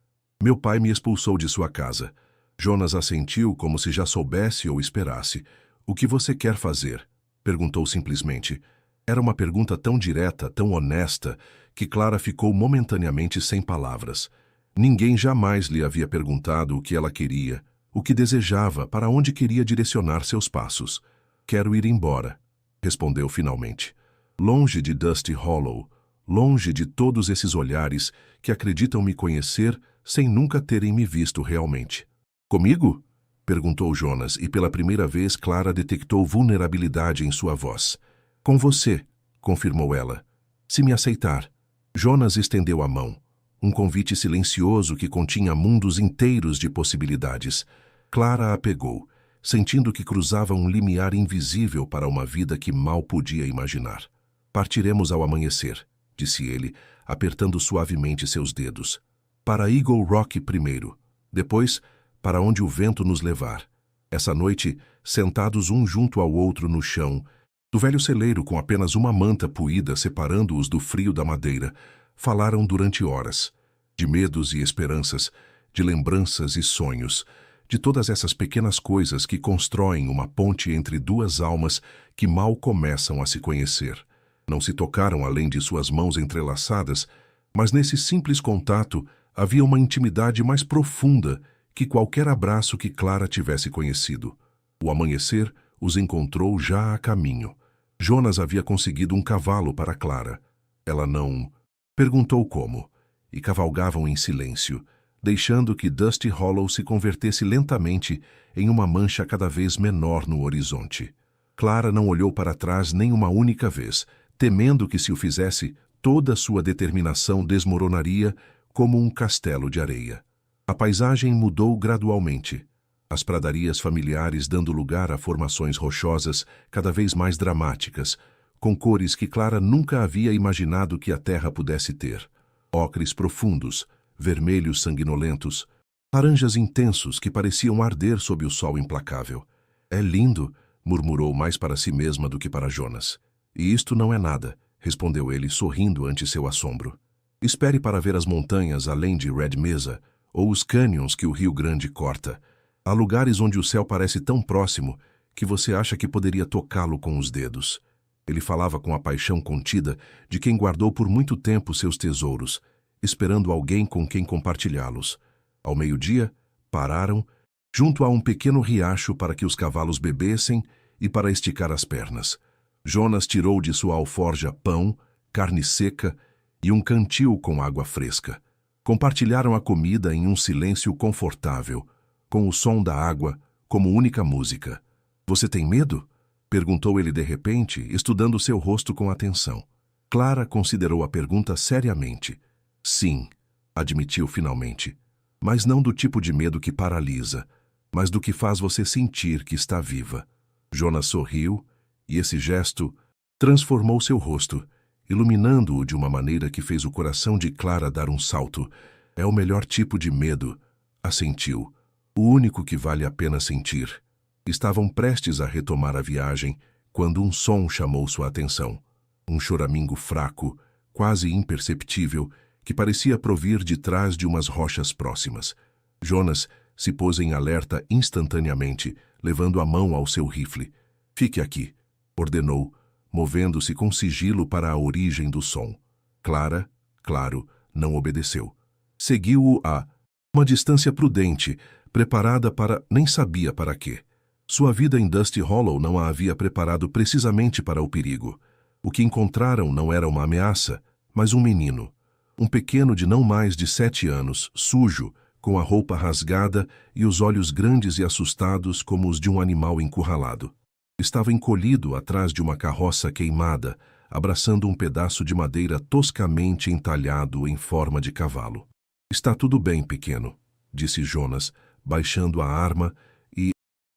Meu pai me expulsou de sua casa. Jonas assentiu como se já soubesse ou esperasse. O que você quer fazer? Perguntou simplesmente. Era uma pergunta tão direta, tão honesta, que Clara ficou momentaneamente sem palavras. Ninguém jamais lhe havia perguntado o que ela queria, o que desejava, para onde queria direcionar seus passos. Quero ir embora, respondeu finalmente. Longe de Dusty Hollow, longe de todos esses olhares que acreditam me conhecer sem nunca terem me visto realmente. Comigo? Perguntou Jonas, e pela primeira vez Clara detectou vulnerabilidade em sua voz. Com você, confirmou ela. Se me aceitar. Jonas estendeu a mão. Um convite silencioso que continha mundos inteiros de possibilidades. Clara a pegou, sentindo que cruzava um limiar invisível para uma vida que mal podia imaginar. Partiremos ao amanhecer, disse ele, apertando suavemente seus dedos. Para Eagle Rock primeiro, depois para onde o vento nos levar. Essa noite, sentados um junto ao outro no chão, do velho celeiro com apenas uma manta puída separando-os do frio da madeira, falaram durante horas, de medos e esperanças, de lembranças e sonhos, de todas essas pequenas coisas que constroem uma ponte entre 2 almas que mal começam a se conhecer. Não se tocaram além de suas mãos entrelaçadas, mas nesse simples contato havia uma intimidade mais profunda que qualquer abraço que Clara tivesse conhecido. O amanhecer os encontrou já a caminho. Jonas havia conseguido um cavalo para Clara. Ela não... Perguntou como, e cavalgavam em silêncio, deixando que Dusty Hollow se convertesse lentamente em uma mancha cada vez menor no horizonte. Clara não olhou para trás nem uma única vez, temendo que se o fizesse, toda sua determinação desmoronaria como um castelo de areia. A paisagem mudou gradualmente, as pradarias familiares dando lugar a formações rochosas cada vez mais dramáticas, com cores que Clara nunca havia imaginado que a terra pudesse ter. Ocres profundos, vermelhos sanguinolentos, laranjas intensos que pareciam arder sob o sol implacável. É lindo, murmurou mais para si mesma do que para Jonas. E isto não é nada, respondeu ele, sorrindo ante seu assombro. Espere para ver as montanhas além de Red Mesa, ou os cânions que o Rio Grande corta. Há lugares onde o céu parece tão próximo que você acha que poderia tocá-lo com os dedos. Ele falava com a paixão contida de quem guardou por muito tempo seus tesouros, esperando alguém com quem compartilhá-los. Ao meio-dia, pararam junto a um pequeno riacho para que os cavalos bebessem e para esticar as pernas. Jonas tirou de sua alforja pão, carne seca e um cantil com água fresca. Compartilharam a comida em um silêncio confortável, com o som da água como única música. "Você tem medo?" perguntou ele de repente, estudando seu rosto com atenção. Clara considerou a pergunta seriamente. "Sim", admitiu finalmente, "mas não do tipo de medo que paralisa, mas do que faz você sentir que está viva." Jonas sorriu, e esse gesto transformou seu rosto, iluminando-o de uma maneira que fez o coração de Clara dar um salto. "É o melhor tipo de medo", assentiu. "O único que vale a pena sentir." Estavam prestes a retomar a viagem quando um som chamou sua atenção. Um choramingo fraco, quase imperceptível, que parecia provir de trás de umas rochas próximas. Jonas se pôs em alerta instantaneamente, levando a mão ao seu rifle. "Fique aqui", ordenou, movendo-se com sigilo para a origem do som. Clara, claro, não obedeceu. Seguiu-o a uma distância prudente, preparada para nem sabia para quê. Sua vida em Dusty Hollow não a havia preparado precisamente para o perigo. O que encontraram não era uma ameaça, mas um menino. Um pequeno de não mais de 7 anos, sujo, com a roupa rasgada e os olhos grandes e assustados como os de um animal encurralado. Estava encolhido atrás de uma carroça queimada, abraçando um pedaço de madeira toscamente entalhado em forma de cavalo. "Está tudo bem, pequeno", disse Jonas, baixando a arma e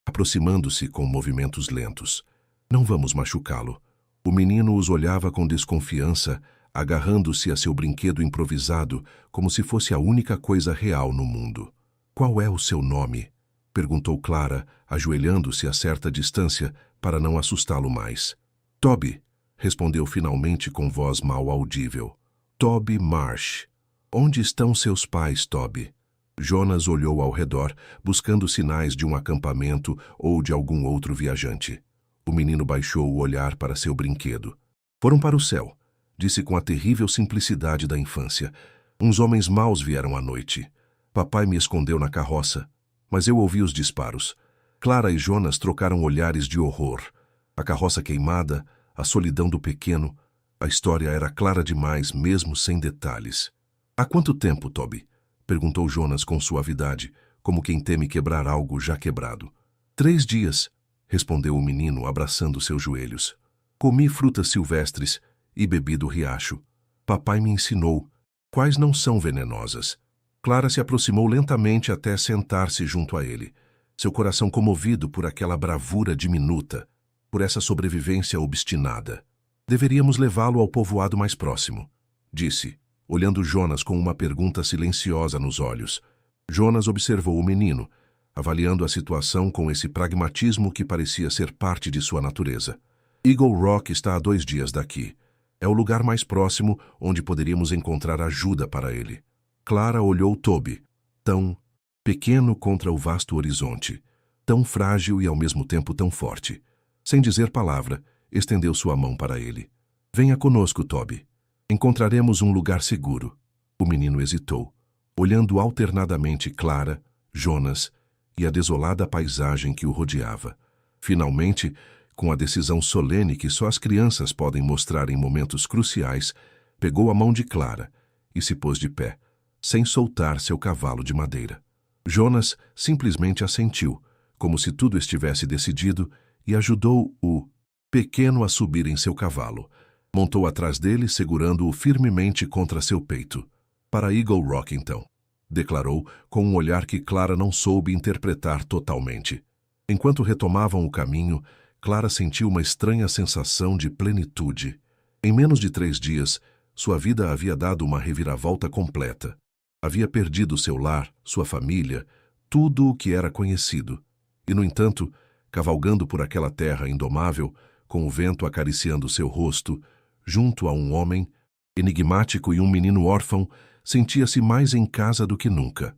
aproximando-se com movimentos lentos. "Não vamos machucá-lo." O menino os olhava com desconfiança, agarrando-se a seu brinquedo improvisado, como se fosse a única coisa real no mundo. "Qual é o seu nome?" perguntou Clara, ajoelhando-se a certa distância para não assustá-lo mais. "Toby", respondeu finalmente com voz mal audível. "Toby Marsh." "Onde estão seus pais, Toby?" Jonas olhou ao redor, buscando sinais de um acampamento ou de algum outro viajante. O menino baixou o olhar para seu brinquedo. "Foram para o céu", disse com a terrível simplicidade da infância. "Uns homens maus vieram à noite. Papai me escondeu na carroça, mas eu ouvi os disparos." Clara e Jonas trocaram olhares de horror. A carroça queimada, a solidão do pequeno, a história era clara demais, mesmo sem detalhes. "Há quanto tempo, Toby?" perguntou Jonas com suavidade, como quem teme quebrar algo já quebrado. 3 dias, respondeu o menino, abraçando seus joelhos. "Comi frutas silvestres e bebi do riacho. Papai me ensinou quais não são venenosas." Clara se aproximou lentamente até sentar-se junto a ele, seu coração comovido por aquela bravura diminuta, por essa sobrevivência obstinada. "Deveríamos levá-lo ao povoado mais próximo", disse, olhando Jonas com uma pergunta silenciosa nos olhos. Jonas observou o menino, avaliando a situação com esse pragmatismo que parecia ser parte de sua natureza. "Eagle Rock está a 2 dias daqui. É o lugar mais próximo onde poderíamos encontrar ajuda para ele." Clara olhou Toby, tão pequeno contra o vasto horizonte, tão frágil e ao mesmo tempo tão forte. Sem dizer palavra, estendeu sua mão para ele. "Venha conosco, Toby. Encontraremos um lugar seguro." O menino hesitou, olhando alternadamente Clara, Jonas e a desolada paisagem que o rodeava. Finalmente, com a decisão solene que só as crianças podem mostrar em momentos cruciais, pegou a mão de Clara e se pôs de pé, sem soltar seu cavalo de madeira. Jonas simplesmente assentiu, como se tudo estivesse decidido, e ajudou o pequeno a subir em seu cavalo. Montou atrás dele, segurando-o firmemente contra seu peito. "Para Eagle Rock, então", declarou, com um olhar que Clara não soube interpretar totalmente. Enquanto retomavam o caminho, Clara sentiu uma estranha sensação de plenitude. Em menos de 3 dias, sua vida havia dado uma reviravolta completa. Havia perdido seu lar, sua família, tudo o que era conhecido. E, no entanto, cavalgando por aquela terra indomável, com o vento acariciando seu rosto, junto a um homem enigmático e um menino órfão, sentia-se mais em casa do que nunca.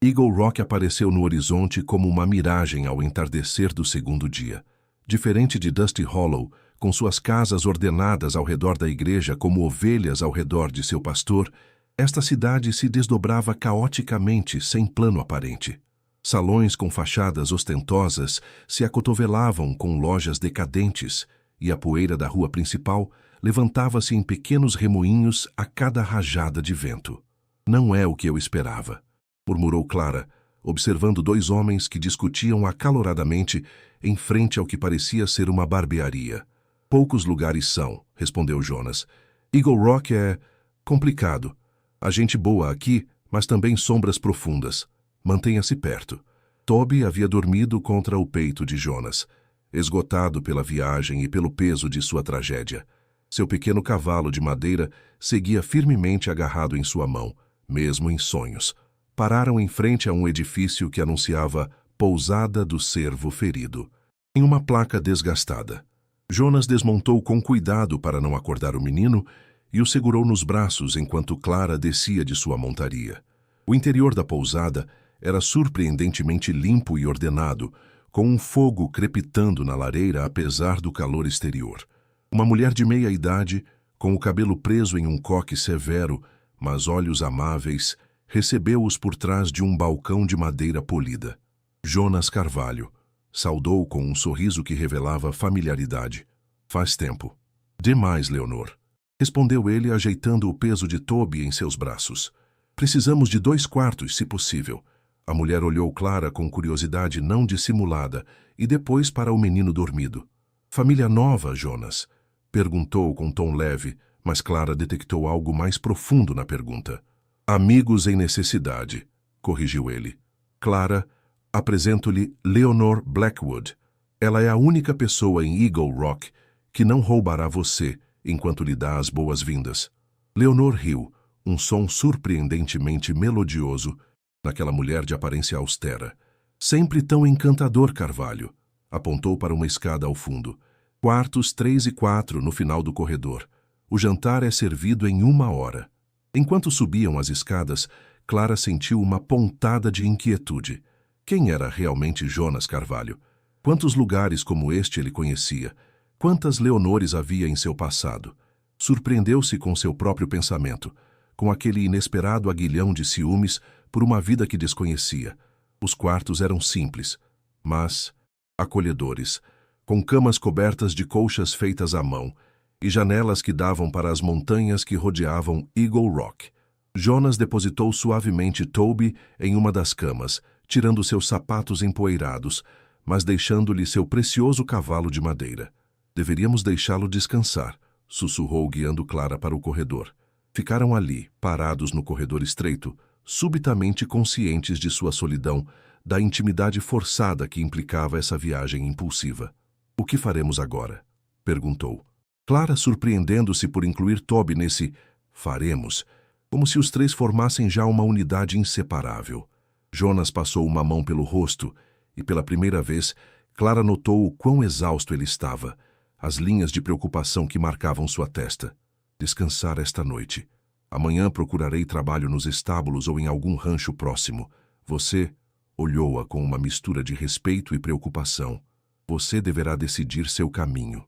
Eagle Rock apareceu no horizonte como uma miragem ao entardecer do segundo dia. Diferente de Dusty Hollow, com suas casas ordenadas ao redor da igreja como ovelhas ao redor de seu pastor, esta cidade se desdobrava caoticamente, sem plano aparente. Salões com fachadas ostentosas se acotovelavam com lojas decadentes, e a poeira da rua principal levantava-se em pequenos remoinhos a cada rajada de vento. Não é o que eu esperava, murmurou Clara, observando dois homens que discutiam acaloradamente em frente ao que parecia ser uma barbearia. Poucos lugares são, respondeu Jonas. Eagle Rock é complicado. Há gente boa aqui, mas também sombras profundas. Mantenha-se perto. Toby havia dormido contra o peito de Jonas, esgotado pela viagem e pelo peso de sua tragédia. Seu pequeno cavalo de madeira seguia firmemente agarrado em sua mão, mesmo em sonhos. Pararam em frente a um edifício que anunciava Pousada do Cervo Ferido, em uma placa desgastada. Jonas desmontou com cuidado para não acordar o menino e o segurou nos braços enquanto Clara descia de sua montaria. O interior da pousada era surpreendentemente limpo e ordenado, com um fogo crepitando na lareira apesar do calor exterior. Uma mulher de meia idade, com o cabelo preso em um coque severo, mas olhos amáveis, recebeu-os por trás de um balcão de madeira polida. Jonas Carvalho saudou com um sorriso que revelava familiaridade. Faz tempo. Demais, Leonor, respondeu ele ajeitando o peso de Toby em seus braços. Precisamos de 2 quartos, se possível. A mulher olhou Clara com curiosidade não dissimulada e depois para o menino dormido. Família nova, Jonas? Perguntou com tom leve, mas Clara detectou algo mais profundo na pergunta. Amigos em necessidade, corrigiu ele. Clara, apresento-lhe Leonor Blackwood. Ela é a única pessoa em Eagle Rock que não roubará você enquanto lhe dá as boas-vindas. Leonor riu, um som surpreendentemente melodioso naquela mulher de aparência austera. Sempre tão encantador, Carvalho. Apontou para uma escada ao fundo. Quartos 3 e 4 no final do corredor. O jantar é servido em 1 hora. Enquanto subiam as escadas, Clara sentiu uma pontada de inquietude. Quem era realmente Jonas Carvalho? Quantos lugares como este ele conhecia? Quantas Leonores havia em seu passado? Surpreendeu-se com seu próprio pensamento, com aquele inesperado aguilhão de ciúmes por uma vida que desconhecia. Os quartos eram simples, mas acolhedores, com camas cobertas de colchas feitas à mão e janelas que davam para as montanhas que rodeavam Eagle Rock. Jonas depositou suavemente Toby em uma das camas, tirando seus sapatos empoeirados, mas deixando-lhe seu precioso cavalo de madeira. Deveríamos deixá-lo descansar, sussurrou guiando Clara para o corredor. Ficaram ali, parados no corredor estreito, subitamente conscientes de sua solidão, da intimidade forçada que implicava essa viagem impulsiva. O que faremos agora? Perguntou. Clara surpreendendo-se por incluir Toby nesse faremos, como se os 3 formassem já uma unidade inseparável. Jonas passou uma mão pelo rosto e, pela primeira vez, Clara notou o quão exausto ele estava, as linhas de preocupação que marcavam sua testa. Descansar esta noite. Amanhã procurarei trabalho nos estábulos ou em algum rancho próximo. Você olhou-a com uma mistura de respeito e preocupação. Você deverá decidir seu caminho.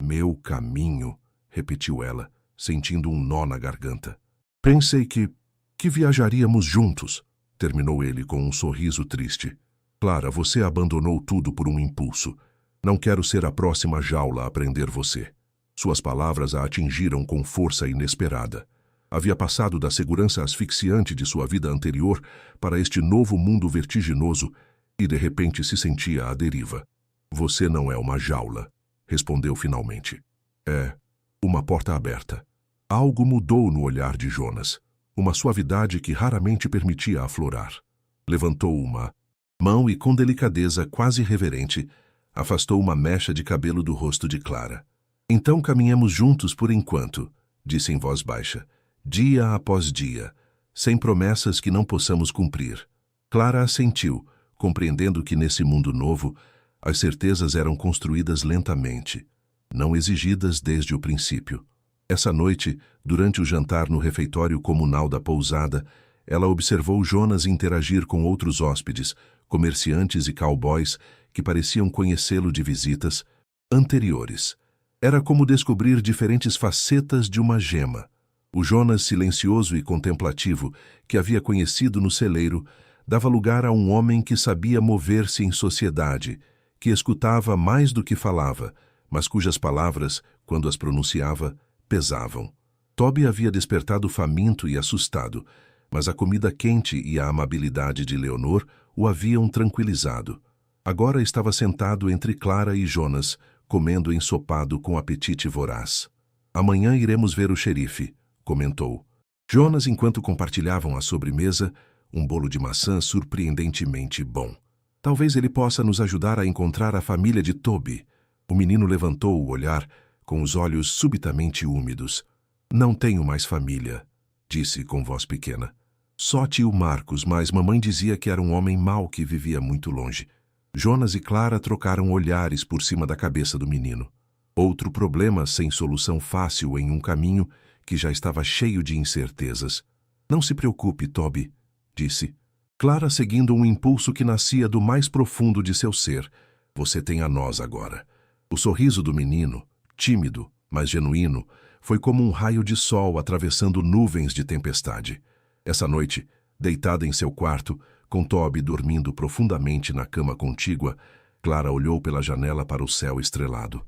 Meu caminho, repetiu ela, sentindo um nó na garganta. Pensei que viajaríamos juntos, terminou ele com um sorriso triste. Clara, você abandonou tudo por um impulso. Não quero ser a próxima jaula a prender você. Suas palavras a atingiram com força inesperada. Havia passado da segurança asfixiante de sua vida anterior para este novo mundo vertiginoso e de repente se sentia à deriva. Você não é uma jaula, respondeu finalmente. É uma porta aberta. Algo mudou no olhar de Jonas, uma suavidade que raramente permitia aflorar. Levantou uma mão e, com delicadeza quase reverente, afastou uma mecha de cabelo do rosto de Clara. Então caminhemos juntos por enquanto, disse em voz baixa, dia após dia, sem promessas que não possamos cumprir. Clara assentiu, compreendendo que nesse mundo novo, as certezas eram construídas lentamente, não exigidas desde o princípio. Essa noite, durante o jantar no refeitório comunal da pousada, ela observou Jonas interagir com outros hóspedes, comerciantes e cowboys que pareciam conhecê-lo de visitas anteriores. Era como descobrir diferentes facetas de uma gema. O Jonas silencioso e contemplativo, que havia conhecido no celeiro, dava lugar a um homem que sabia mover-se em sociedade, que escutava mais do que falava, mas cujas palavras, quando as pronunciava, pesavam. Toby havia despertado faminto e assustado, mas a comida quente e a amabilidade de Leonor o haviam tranquilizado. Agora estava sentado entre Clara e Jonas, comendo ensopado com apetite voraz. "Amanhã iremos ver o xerife", comentou. Jonas, enquanto compartilhavam a sobremesa, um bolo de maçã surpreendentemente bom. "Talvez ele possa nos ajudar a encontrar a família de Toby." O menino levantou o olhar, com os olhos subitamente úmidos. "Não tenho mais família", disse com voz pequena. "Só tio Marcos, mas mamãe dizia que era um homem mau que vivia muito longe." Jonas e Clara trocaram olhares por cima da cabeça do menino. Outro problema sem solução fácil em um caminho que já estava cheio de incertezas. "Não se preocupe, Toby", disse. Clara seguindo um impulso que nascia do mais profundo de seu ser. "Você tem a nós agora." O sorriso do menino, tímido, mas genuíno, foi como um raio de sol atravessando nuvens de tempestade. Essa noite, deitada em seu quarto, com Toby dormindo profundamente na cama contígua, Clara olhou pela janela para o céu estrelado.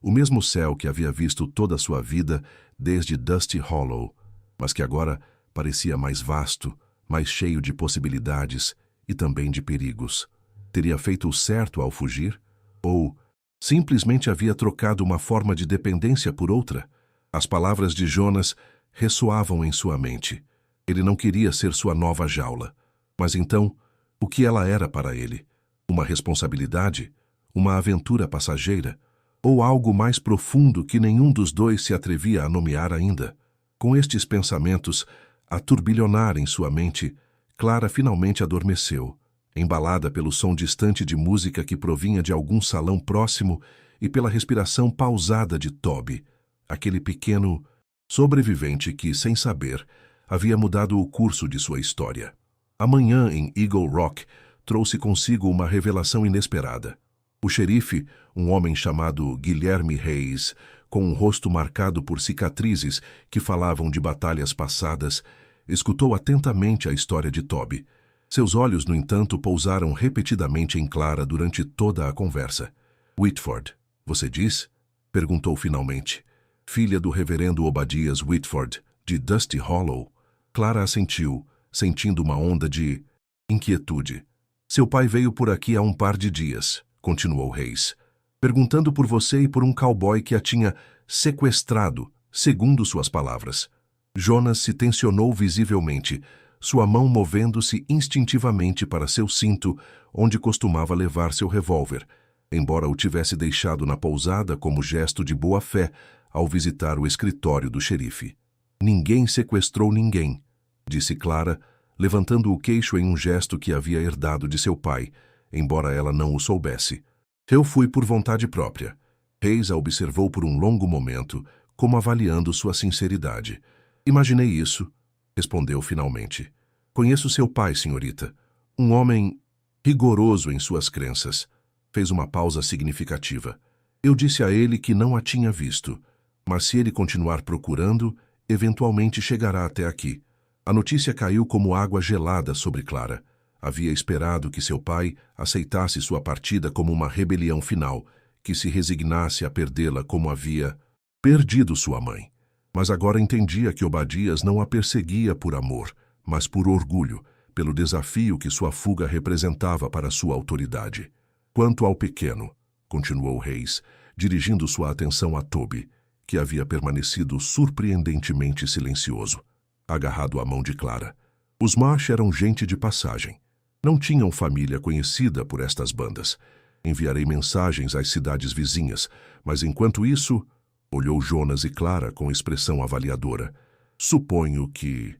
O mesmo céu que havia visto toda a sua vida desde Dusty Hollow, mas que agora parecia mais vasto, mais cheio de possibilidades e também de perigos. Teria feito o certo ao fugir? Ou simplesmente havia trocado uma forma de dependência por outra? As palavras de Jonas ressoavam em sua mente. Ele não queria ser sua nova jaula. Mas então, o que ela era para ele? Uma responsabilidade? Uma aventura passageira? Ou algo mais profundo que nenhum dos dois se atrevia a nomear ainda? Com estes pensamentos a turbilhonar em sua mente, Clara finalmente adormeceu, embalada pelo som distante de música que provinha de algum salão próximo e pela respiração pausada de Toby, aquele pequeno sobrevivente que, sem saber, havia mudado o curso de sua história. A manhã em Eagle Rock trouxe consigo uma revelação inesperada. O xerife, um homem chamado Guilherme Reis, com um rosto marcado por cicatrizes que falavam de batalhas passadas, escutou atentamente a história de Toby. Seus olhos, no entanto, pousaram repetidamente em Clara durante toda a conversa. "Whitford, você diz?" perguntou finalmente. "Filha do reverendo Obadias Whitford, de Dusty Hollow?" Clara assentiu, sentindo uma onda de inquietude. "Seu pai veio por aqui há um par de dias", continuou Reis, "perguntando por você e por um cowboy que a tinha sequestrado, segundo suas palavras." Jonas se tensionou visivelmente, sua mão movendo-se instintivamente para seu cinto, onde costumava levar seu revólver, embora o tivesse deixado na pousada como gesto de boa-fé ao visitar o escritório do xerife. "Ninguém sequestrou ninguém", disse Clara, levantando o queixo em um gesto que havia herdado de seu pai, embora ela não o soubesse. "Eu fui por vontade própria." Reis a observou por um longo momento, como avaliando sua sinceridade. "Imaginei isso", respondeu finalmente. "Conheço seu pai, senhorita. Um homem rigoroso em suas crenças." Fez uma pausa significativa. "Eu disse a ele que não a tinha visto, mas se ele continuar procurando, eventualmente chegará até aqui." A notícia caiu como água gelada sobre Clara. Havia esperado que seu pai aceitasse sua partida como uma rebelião final, que se resignasse a perdê-la como havia perdido sua mãe. Mas agora entendia que Obadias não a perseguia por amor, mas por orgulho, pelo desafio que sua fuga representava para sua autoridade. "Quanto ao pequeno", continuou Reis, dirigindo sua atenção a Toby, que havia permanecido surpreendentemente silencioso, agarrado à mão de Clara. "Os Marsh eram gente de passagem. Não tinham família conhecida por estas bandas. Enviarei mensagens às cidades vizinhas, mas enquanto isso..." Olhou Jonas e Clara com expressão avaliadora. "Suponho que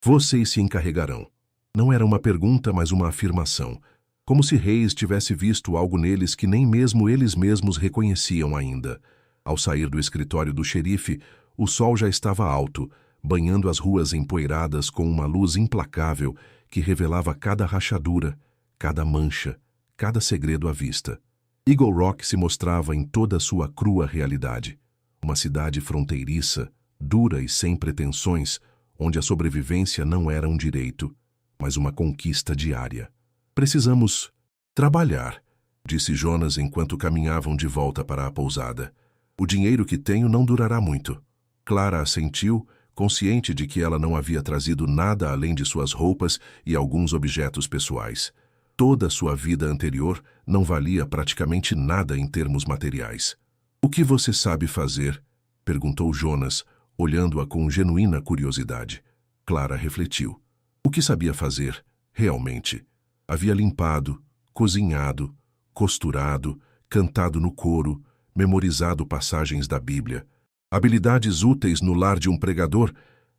vocês se encarregarão." Não era uma pergunta, mas uma afirmação, como se Reis tivesse visto algo neles que nem mesmo eles mesmos reconheciam ainda. Ao sair do escritório do xerife, o sol já estava alto, banhando as ruas empoeiradas com uma luz implacável que revelava cada rachadura, cada mancha, cada segredo à vista. Eagle Rock se mostrava em toda a sua crua realidade. Uma cidade fronteiriça, dura e sem pretensões, onde a sobrevivência não era um direito, mas uma conquista diária. Precisamos trabalhar, disse Jonas enquanto caminhavam de volta para a pousada. O dinheiro que tenho não durará muito. Clara assentiu, consciente de que ela não havia trazido nada além de suas roupas e alguns objetos pessoais. Toda a sua vida anterior não valia praticamente nada em termos materiais. O que você sabe fazer? Perguntou Jonas, olhando-a com genuína curiosidade. Clara refletiu. O que sabia fazer, realmente? Havia limpado, cozinhado, costurado, cantado no coro, memorizado passagens da Bíblia. Habilidades úteis no lar de um pregador,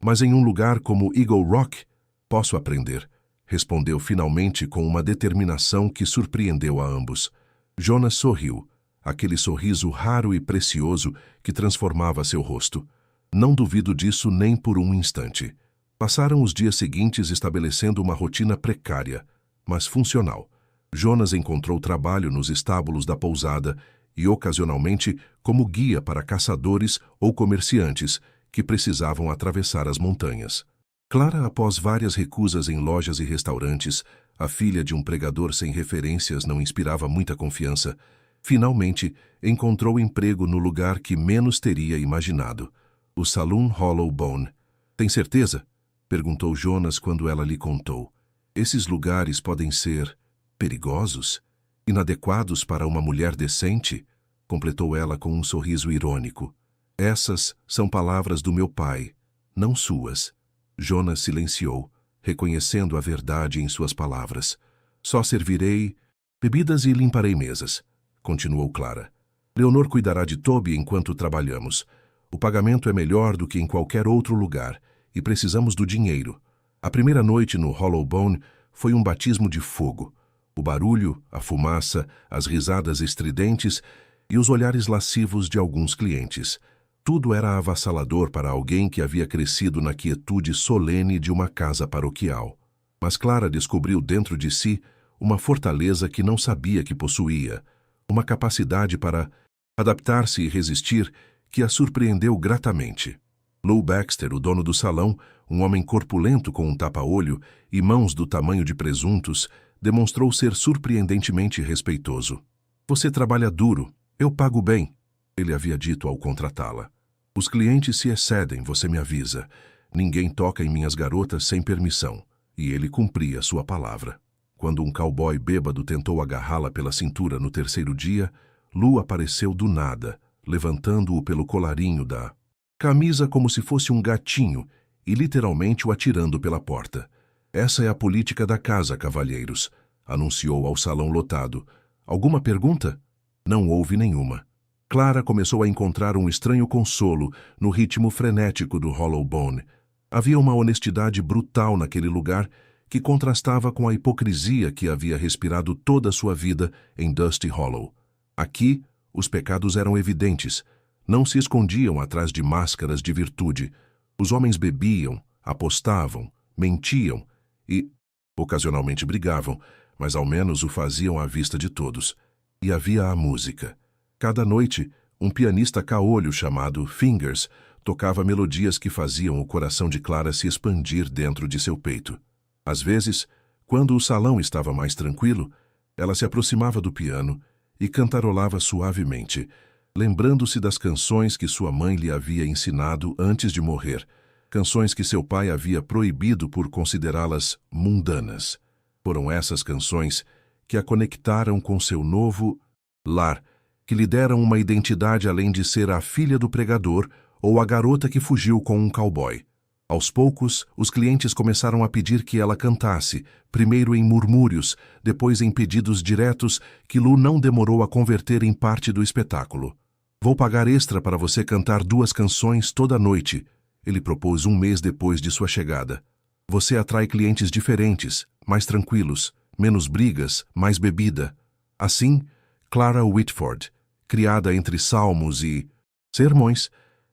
mas em um lugar como Eagle Rock, posso aprender, respondeu finalmente com uma determinação que surpreendeu a ambos. Jonas sorriu, aquele sorriso raro e precioso que transformava seu rosto. Não duvido disso nem por um instante. Passaram os dias seguintes estabelecendo uma rotina precária, mas funcional. Jonas encontrou trabalho nos estábulos da pousada e, ocasionalmente, como guia para caçadores ou comerciantes que precisavam atravessar as montanhas. Clara, após várias recusas em lojas e restaurantes, a filha de um pregador sem referências não inspirava muita confiança, finalmente encontrou emprego no lugar que menos teria imaginado, o Saloon Hollow Bone. Tem certeza? Perguntou Jonas quando ela lhe contou. Esses lugares podem ser perigosos? Inadequados para uma mulher decente? Completou ela com um sorriso irônico. Essas são palavras do meu pai, não suas. Jonas silenciou, reconhecendo a verdade em suas palavras. Só servirei bebidas e limparei mesas, continuou Clara. Leonor cuidará de Toby enquanto trabalhamos. O pagamento é melhor do que em qualquer outro lugar, e precisamos do dinheiro. A primeira noite no Hollow Bone foi um batismo de fogo. O barulho, a fumaça, as risadas estridentes e os olhares lascivos de alguns clientes. Tudo era avassalador para alguém que havia crescido na quietude solene de uma casa paroquial. Mas Clara descobriu dentro de si uma fortaleza que não sabia que possuía, uma capacidade para adaptar-se e resistir que a surpreendeu gratamente. Lou Baxter, o dono do salão, um homem corpulento com um tapa-olho e mãos do tamanho de presuntos, demonstrou ser surpreendentemente respeitoso. Você trabalha duro, eu pago bem, ele havia dito ao contratá-la. Os clientes se excedem, você me avisa. Ninguém toca em minhas garotas sem permissão. E ele cumpria sua palavra. Quando um cowboy bêbado tentou agarrá-la pela cintura no terceiro dia, Lou apareceu do nada, levantando-o pelo colarinho da camisa como se fosse um gatinho e literalmente o atirando pela porta. Essa é a política da casa, cavalheiros, anunciou ao salão lotado. Alguma pergunta? Não houve nenhuma. Clara começou a encontrar um estranho consolo no ritmo frenético do Hollow Bone. Havia uma honestidade brutal naquele lugar que contrastava com a hipocrisia que havia respirado toda a sua vida em Dusty Hollow. Aqui, os pecados eram evidentes. Não se escondiam atrás de máscaras de virtude. Os homens bebiam, apostavam, mentiam e, ocasionalmente, brigavam, mas ao menos o faziam à vista de todos. E havia a música. Cada noite, um pianista caolho chamado Fingers tocava melodias que faziam o coração de Clara se expandir dentro de seu peito. Às vezes, quando o salão estava mais tranquilo, ela se aproximava do piano e cantarolava suavemente, lembrando-se das canções que sua mãe lhe havia ensinado antes de morrer, canções que seu pai havia proibido por considerá-las mundanas. Foram essas canções que a conectaram com seu novo lar, que lhe deram uma identidade além de ser a filha do pregador ou a garota que fugiu com um cowboy. Aos poucos, os clientes começaram a pedir que ela cantasse, primeiro em murmúrios, depois em pedidos diretos que Lou não demorou a converter em parte do espetáculo. Vou pagar extra para você cantar 2 canções toda noite, ele propôs um mês depois de sua chegada. Você atrai clientes diferentes, mais tranquilos, menos brigas, mais bebida. Assim, Clara Whitford, criada entre salmos e sermões,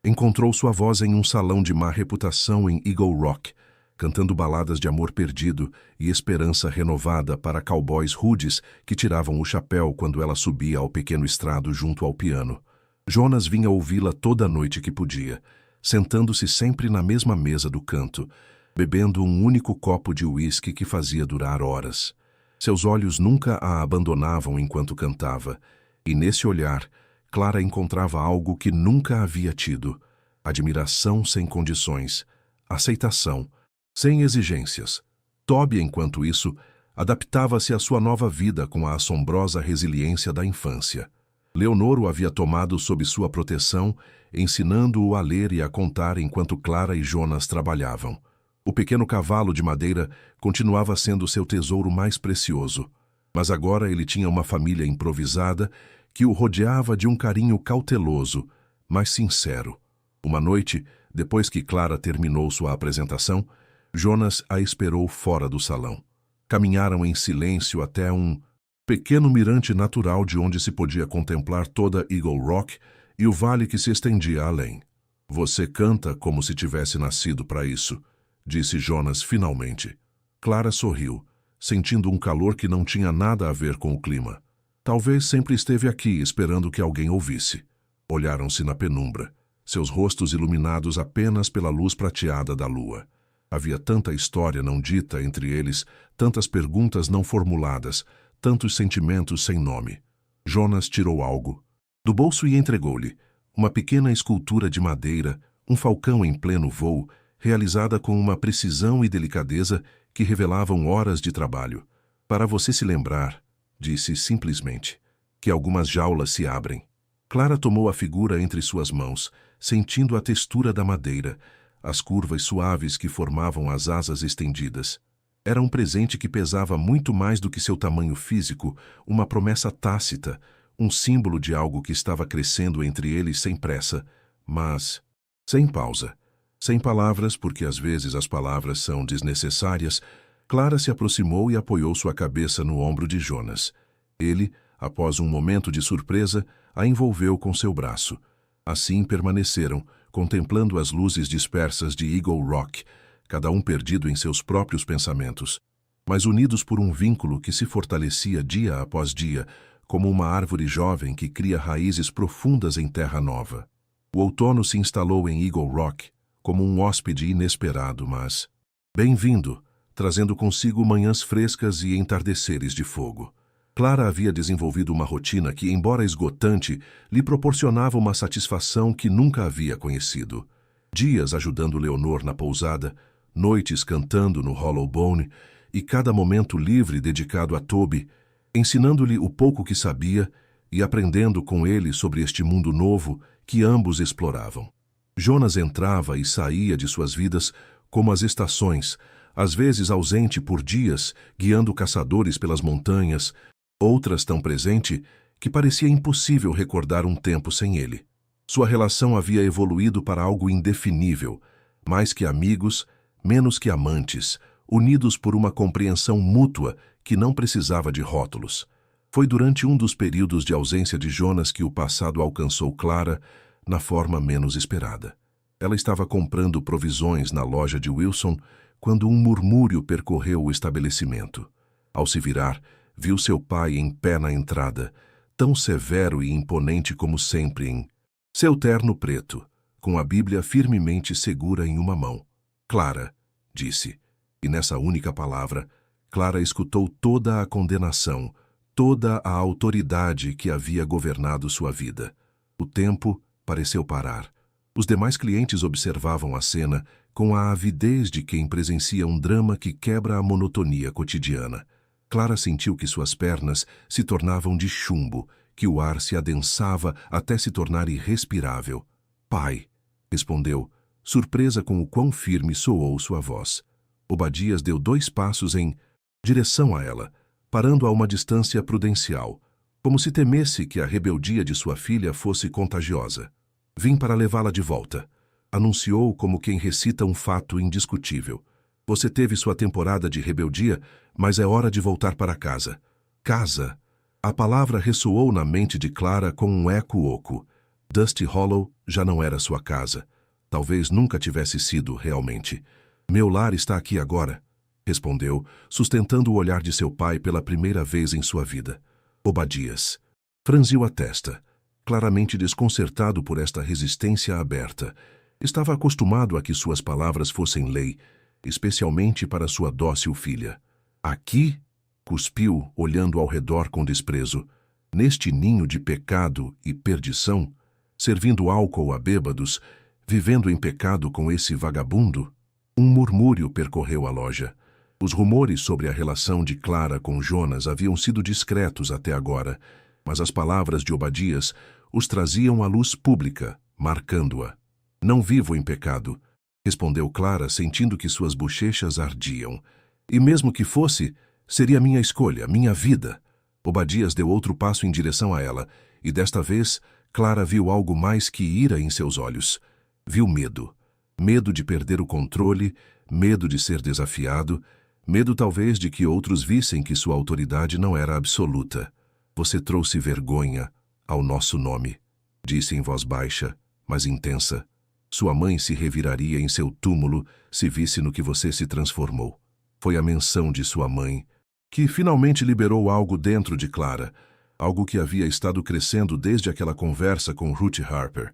Encontrou sua voz em um salão de má reputação em Eagle Rock, cantando baladas de amor perdido e esperança renovada para cowboys rudes que tiravam o chapéu quando ela subia ao pequeno estrado junto ao piano. Jonas vinha ouvi-la toda a noite que podia, sentando-se sempre na mesma mesa do canto, bebendo um único copo de uísque que fazia durar horas. Seus olhos nunca a abandonavam enquanto cantava, e nesse olhar, Clara encontrava algo que nunca havia tido: admiração sem condições, aceitação, sem exigências. Toby, enquanto isso, adaptava-se à sua nova vida com a assombrosa resiliência da infância. Leonor o havia tomado sob sua proteção, ensinando-o a ler e a contar enquanto Clara e Jonas trabalhavam. O pequeno cavalo de madeira continuava sendo seu tesouro mais precioso, mas agora ele tinha uma família improvisada que o rodeava de um carinho cauteloso, mas sincero. Uma noite, depois que Clara terminou sua apresentação, Jonas a esperou fora do salão. Caminharam em silêncio até um pequeno mirante natural de onde se podia contemplar toda Eagle Rock e o vale que se estendia além. "Você canta como se tivesse nascido para isso", disse Jonas finalmente. Clara sorriu, sentindo um calor que não tinha nada a ver com o clima. Talvez sempre esteve aqui esperando que alguém ouvisse. Olharam-se na penumbra, seus rostos iluminados apenas pela luz prateada da lua. Havia tanta história não dita entre eles, tantas perguntas não formuladas, tantos sentimentos sem nome. Jonas tirou algo do bolso e entregou-lhe uma pequena escultura de madeira, um falcão em pleno voo, realizada com uma precisão e delicadeza que revelavam horas de trabalho. "Para você se lembrar", disse simplesmente, "que algumas jaulas se abrem." Clara tomou a figura entre suas mãos, sentindo a textura da madeira, as curvas suaves que formavam as asas estendidas. Era um presente que pesava muito mais do que seu tamanho físico, uma promessa tácita, um símbolo de algo que estava crescendo entre eles sem pressa, mas sem pausa. Sem palavras, porque às vezes as palavras são desnecessárias, Clara se aproximou e apoiou sua cabeça no ombro de Jonas. Ele, após um momento de surpresa, a envolveu com seu braço. Assim permaneceram, contemplando as luzes dispersas de Eagle Rock, cada um perdido em seus próprios pensamentos, mas unidos por um vínculo que se fortalecia dia após dia, como uma árvore jovem que cria raízes profundas em terra nova. O outono se instalou em Eagle Rock, como um hóspede inesperado, mas bem-vindo, trazendo consigo manhãs frescas e entardeceres de fogo. Clara havia desenvolvido uma rotina que, embora esgotante, lhe proporcionava uma satisfação que nunca havia conhecido. Dias ajudando Leonor na pousada, noites cantando no Hollow Bone e cada momento livre dedicado a Toby, ensinando-lhe o pouco que sabia e aprendendo com ele sobre este mundo novo que ambos exploravam. Jonas entrava e saía de suas vidas como as estações, às vezes ausente por dias, guiando caçadores pelas montanhas, outras tão presente que parecia impossível recordar um tempo sem ele. Sua relação havia evoluído para algo indefinível, mais que amigos, menos que amantes, unidos por uma compreensão mútua que não precisava de rótulos. Foi durante um dos períodos de ausência de Jonas que o passado alcançou Clara na forma menos esperada. Ela estava comprando provisões na loja de Wilson quando um murmúrio percorreu o estabelecimento. Ao se virar, viu seu pai em pé na entrada, tão severo e imponente como sempre em seu terno preto, com a Bíblia firmemente segura em uma mão. "Clara", disse, e nessa única palavra, Clara escutou toda a condenação, toda a autoridade que havia governado sua vida. O tempo pareceu parar. Os demais clientes observavam a cena com a avidez de quem presencia um drama que quebra a monotonia cotidiana. Clara sentiu que suas pernas se tornavam de chumbo, que o ar se adensava até se tornar irrespirável. "Pai", respondeu, surpresa com o quão firme soou sua voz. Obadias deu 2 passos em direção a ela, parando a uma distância prudencial, como se temesse que a rebeldia de sua filha fosse contagiosa. "Vim para levá-la de volta", anunciou como quem recita um fato indiscutível. "Você teve sua temporada de rebeldia, mas é hora de voltar para casa." Casa. A palavra ressoou na mente de Clara com um eco oco. Dusty Hollow já não era sua casa. Talvez nunca tivesse sido realmente. Meu lar está aqui agora, respondeu, sustentando o olhar de seu pai pela primeira vez em sua vida. Obadias. Franziu a testa, claramente desconcertado por esta resistência aberta. Estava acostumado a que suas palavras fossem lei, especialmente para sua dócil filha. Aqui? Cuspiu, olhando ao redor com desprezo. Neste ninho de pecado e perdição, servindo álcool a bêbados, vivendo em pecado com esse vagabundo? Um murmúrio percorreu a loja. Os rumores sobre a relação de Clara com Jonas haviam sido discretos até agora, mas as palavras de Obadias os traziam à luz pública, marcando-a. Não vivo em pecado, respondeu Clara, sentindo que suas bochechas ardiam. E mesmo que fosse, seria minha escolha, minha vida. Obadias deu outro passo em direção a ela, e desta vez, Clara viu algo mais que ira em seus olhos. Viu medo. Medo de perder o controle, medo de ser desafiado, medo talvez de que outros vissem que sua autoridade não era absoluta. Você trouxe vergonha ao nosso nome, disse em voz baixa, mas intensa. Sua mãe se reviraria em seu túmulo se visse no que você se transformou. Foi a menção de sua mãe que finalmente liberou algo dentro de Clara, algo que havia estado crescendo desde aquela conversa com Ruth Harper,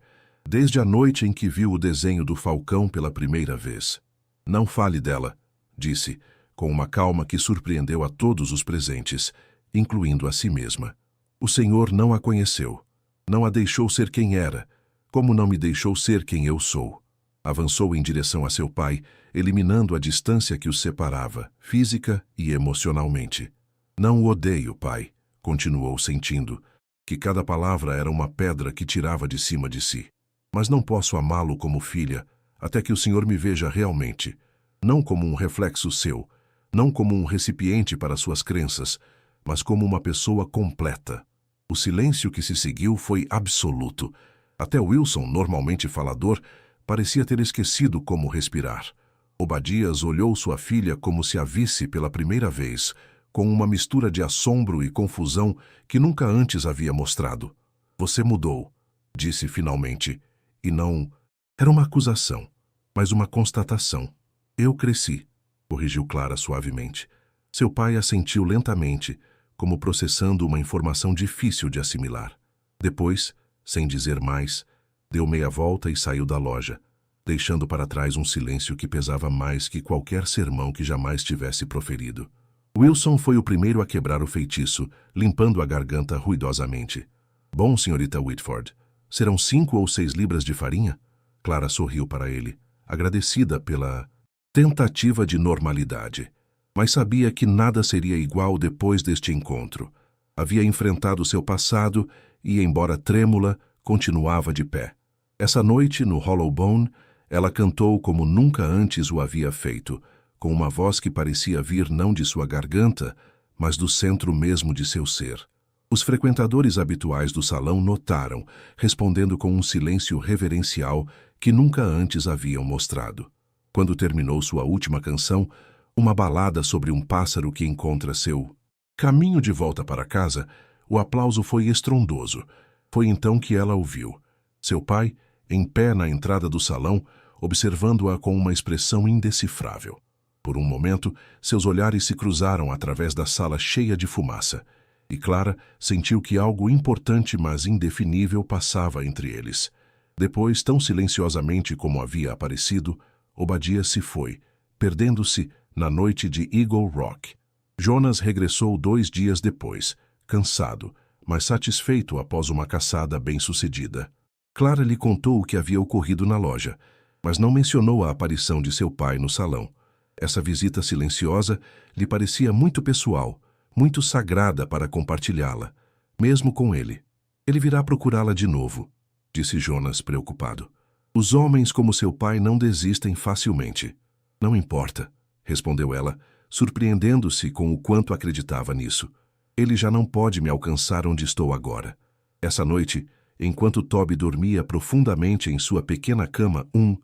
desde a noite em que viu o desenho do falcão pela primeira vez. Não fale dela, disse, com uma calma que surpreendeu a todos os presentes, incluindo a si mesma. O Senhor não a conheceu, não a deixou ser quem era, como não me deixou ser quem eu sou. Avançou em direção a seu pai, eliminando a distância que os separava, física e emocionalmente. Não o odeio, pai, continuou sentindo, que cada palavra era uma pedra que tirava de cima de si. Mas não posso amá-lo como filha, até que o Senhor me veja realmente, não como um reflexo seu, não como um recipiente para suas crenças, mas como uma pessoa completa. O silêncio que se seguiu foi absoluto. Até Wilson, normalmente falador, parecia ter esquecido como respirar. Obadias olhou sua filha como se a visse pela primeira vez, com uma mistura de assombro e confusão que nunca antes havia mostrado. Você mudou, disse finalmente, e não... Era uma acusação, mas uma constatação. Eu cresci, corrigiu Clara suavemente. Seu pai assentiu lentamente, como processando uma informação difícil de assimilar. Depois, sem dizer mais, deu meia volta e saiu da loja, deixando para trás um silêncio que pesava mais que qualquer sermão que jamais tivesse proferido. Wilson foi o primeiro a quebrar o feitiço, limpando a garganta ruidosamente. Bom, senhorita Whitford, serão 5 ou 6 libras de farinha? Clara sorriu para ele, agradecida pela tentativa de normalidade. Mas sabia que nada seria igual depois deste encontro. Havia enfrentado seu passado e, embora trêmula, continuava de pé. Essa noite, no Hollow Bone, ela cantou como nunca antes o havia feito, com uma voz que parecia vir não de sua garganta, mas do centro mesmo de seu ser. Os frequentadores habituais do salão notaram, respondendo com um silêncio reverencial que nunca antes haviam mostrado. Quando terminou sua última canção, uma balada sobre um pássaro que encontra seu caminho de volta para casa, o aplauso foi estrondoso. Foi então que ela ouviu. Seu pai, em pé na entrada do salão, observando-a com uma expressão indecifrável. Por um momento, seus olhares se cruzaram através da sala cheia de fumaça, e Clara sentiu que algo importante, mas indefinível, passava entre eles. Depois, tão silenciosamente como havia aparecido, Obadias se foi, perdendo-se na noite de Eagle Rock. Jonas regressou 2 dias depois, cansado, mas satisfeito após uma caçada bem-sucedida. Clara lhe contou o que havia ocorrido na loja, mas não mencionou a aparição de seu pai no salão. Essa visita silenciosa lhe parecia muito pessoal, muito sagrada para compartilhá-la, mesmo com ele. Ele virá procurá-la de novo, disse Jonas, preocupado. Os homens como seu pai não desistem facilmente. Não importa, respondeu ela, surpreendendo-se com o quanto acreditava nisso. Ele já não pode me alcançar onde estou agora. Essa noite, enquanto Toby dormia profundamente em sua pequena cama, um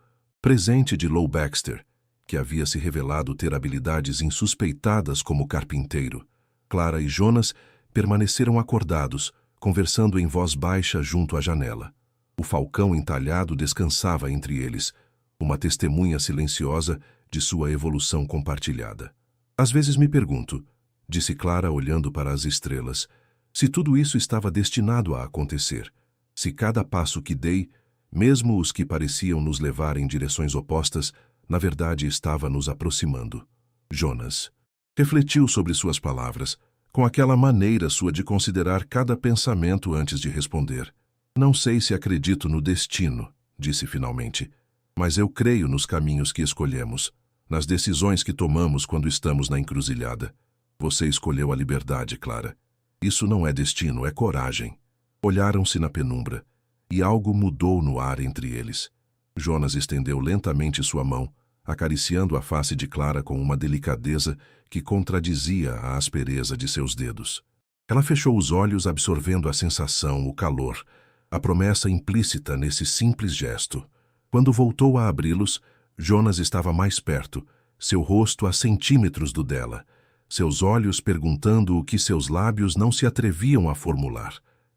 presente de Lou Baxter, que havia se revelado ter habilidades insuspeitadas como carpinteiro. Clara e Jonas permaneceram acordados, conversando em voz baixa junto à janela. O falcão entalhado descansava entre eles, uma testemunha silenciosa de sua evolução compartilhada. Às vezes me pergunto, disse Clara olhando para as estrelas, se tudo isso estava destinado a acontecer, se cada passo que dei, mesmo os que pareciam nos levar em direções opostas, na verdade estava nos aproximando. Jonas refletiu sobre suas palavras, com aquela maneira sua de considerar cada pensamento antes de responder. Não sei se acredito no destino, disse finalmente, mas eu creio nos caminhos que escolhemos, nas decisões que tomamos quando estamos na encruzilhada. Você escolheu a liberdade, Clara. Isso não é destino, é coragem. Olharam-se na penumbra, e algo mudou no ar entre eles. Jonas estendeu lentamente sua mão, acariciando a face de Clara com uma delicadeza que contradizia a aspereza de seus dedos. Ela fechou os olhos, absorvendo a sensação, o calor, a promessa implícita nesse simples gesto. Quando voltou a abri-los, Jonas estava mais perto, seu rosto a centímetros do dela, seus olhos perguntando o que seus lábios não se atreviam a formular.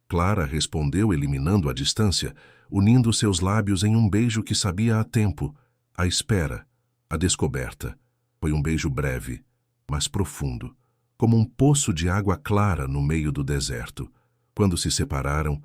Clara respondeu eliminando a distância, unindo seus lábios em um beijo que sabia a tempo, a espera, a descoberta. Foi um beijo breve, mas profundo, como um poço de água clara no meio do deserto. Quando se separaram,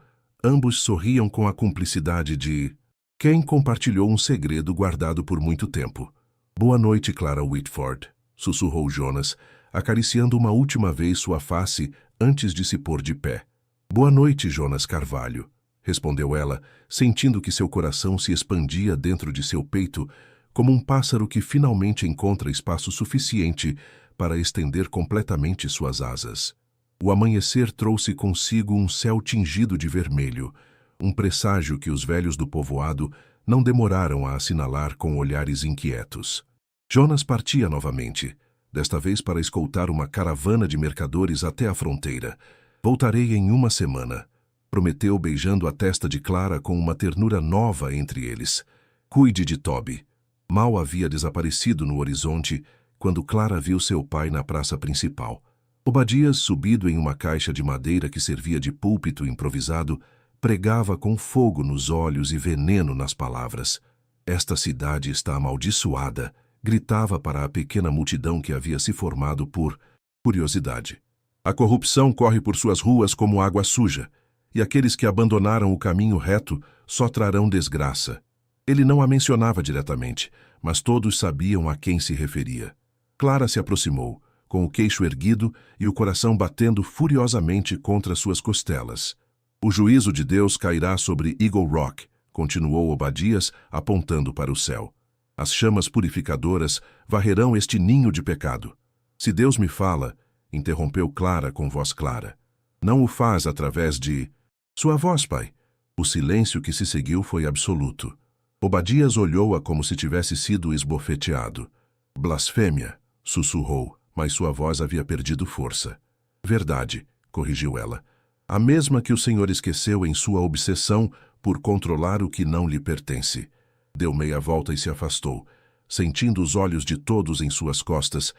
ambos sorriam com a cumplicidade de quem compartilhou um segredo guardado por muito tempo. Boa noite, Clara Whitford, sussurrou Jonas, acariciando uma última vez sua face antes de se pôr de pé. Boa noite, Jonas Carvalho, respondeu ela, sentindo que seu coração se expandia dentro de seu peito, como um pássaro que finalmente encontra espaço suficiente para estender completamente suas asas. O amanhecer trouxe consigo um céu tingido de vermelho, um presságio que os velhos do povoado não demoraram a assinalar com olhares inquietos. Jonas partia novamente, desta vez para escoltar uma caravana de mercadores até a fronteira. Voltarei em uma semana, prometeu beijando a testa de Clara com uma ternura nova entre eles. Cuide de Toby. Mal havia desaparecido no horizonte quando Clara viu seu pai na praça principal. Obadias, subido em uma caixa de madeira que servia de púlpito improvisado, pregava com fogo nos olhos e veneno nas palavras. Esta cidade está amaldiçoada, gritava para a pequena multidão que havia se formado por curiosidade. A corrupção corre por suas ruas como água suja, e aqueles que abandonaram o caminho reto só trarão desgraça. Ele não a mencionava diretamente, mas todos sabiam a quem se referia. Clara se aproximou, com o queixo erguido e o coração batendo furiosamente contra suas costelas. O juízo de Deus cairá sobre Eagle Rock, continuou Obadias, apontando para o céu. As chamas purificadoras varrerão este ninho de pecado. Se Deus me fala, interrompeu Clara com voz clara, não o faz através de sua voz, pai. O silêncio que se seguiu foi absoluto. Obadias olhou-a como se tivesse sido esbofeteado. Blasfêmia, sussurrou, mas sua voz havia perdido força. Verdade, corrigiu ela. A mesma que o Senhor esqueceu em sua obsessão por controlar o que não lhe pertence. Deu meia volta e se afastou, sentindo os olhos de todos em suas costas,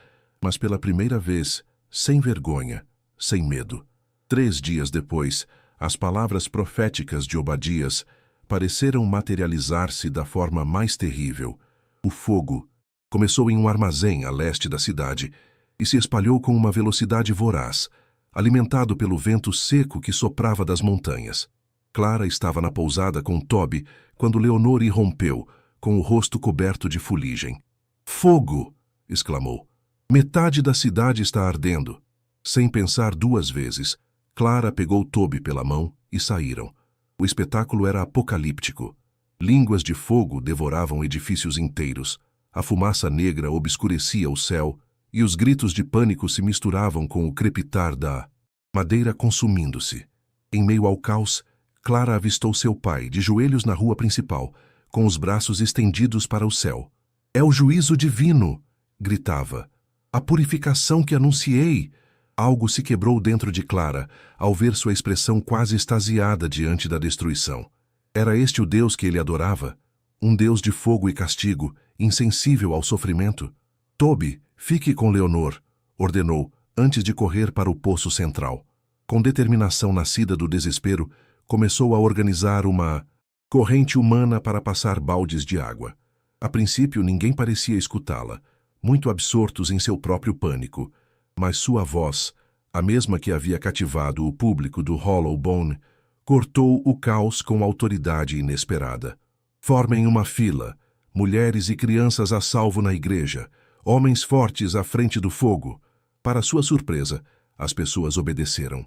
mas pela primeira vez, sem vergonha, sem medo. 3 dias depois, as palavras proféticas de Obadias pareceram materializar-se da forma mais terrível. O fogo começou em um armazém a leste da cidade e se espalhou com uma velocidade voraz, alimentado pelo vento seco que soprava das montanhas. Clara estava na pousada com Toby quando Leonor irrompeu, com o rosto coberto de fuligem. Fogo! Exclamou. Metade da cidade está ardendo. Sem pensar 2 vezes, Clara pegou Toby pela mão e saíram. O espetáculo era apocalíptico. Línguas de fogo devoravam edifícios inteiros. A fumaça negra obscurecia o céu e os gritos de pânico se misturavam com o crepitar da madeira consumindo-se. Em meio ao caos, Clara avistou seu pai, de joelhos na rua principal, com os braços estendidos para o céu. É o juízo divino! Gritava. A purificação que anunciei! Algo se quebrou dentro de Clara, ao ver sua expressão quase extasiada diante da destruição. Era este o Deus que ele adorava? Um Deus de fogo e castigo, insensível ao sofrimento? Toby, fique com Leonor, ordenou, antes de correr para o poço central. Com determinação nascida do desespero, começou a organizar uma corrente humana para passar baldes de água. A princípio, ninguém parecia escutá-la, muito absortos em seu próprio pânico, mas sua voz, a mesma que havia cativado o público do Hollow Bone, cortou o caos com autoridade inesperada. Formem uma fila, mulheres e crianças a salvo na igreja, homens fortes à frente do fogo. Para sua surpresa, as pessoas obedeceram.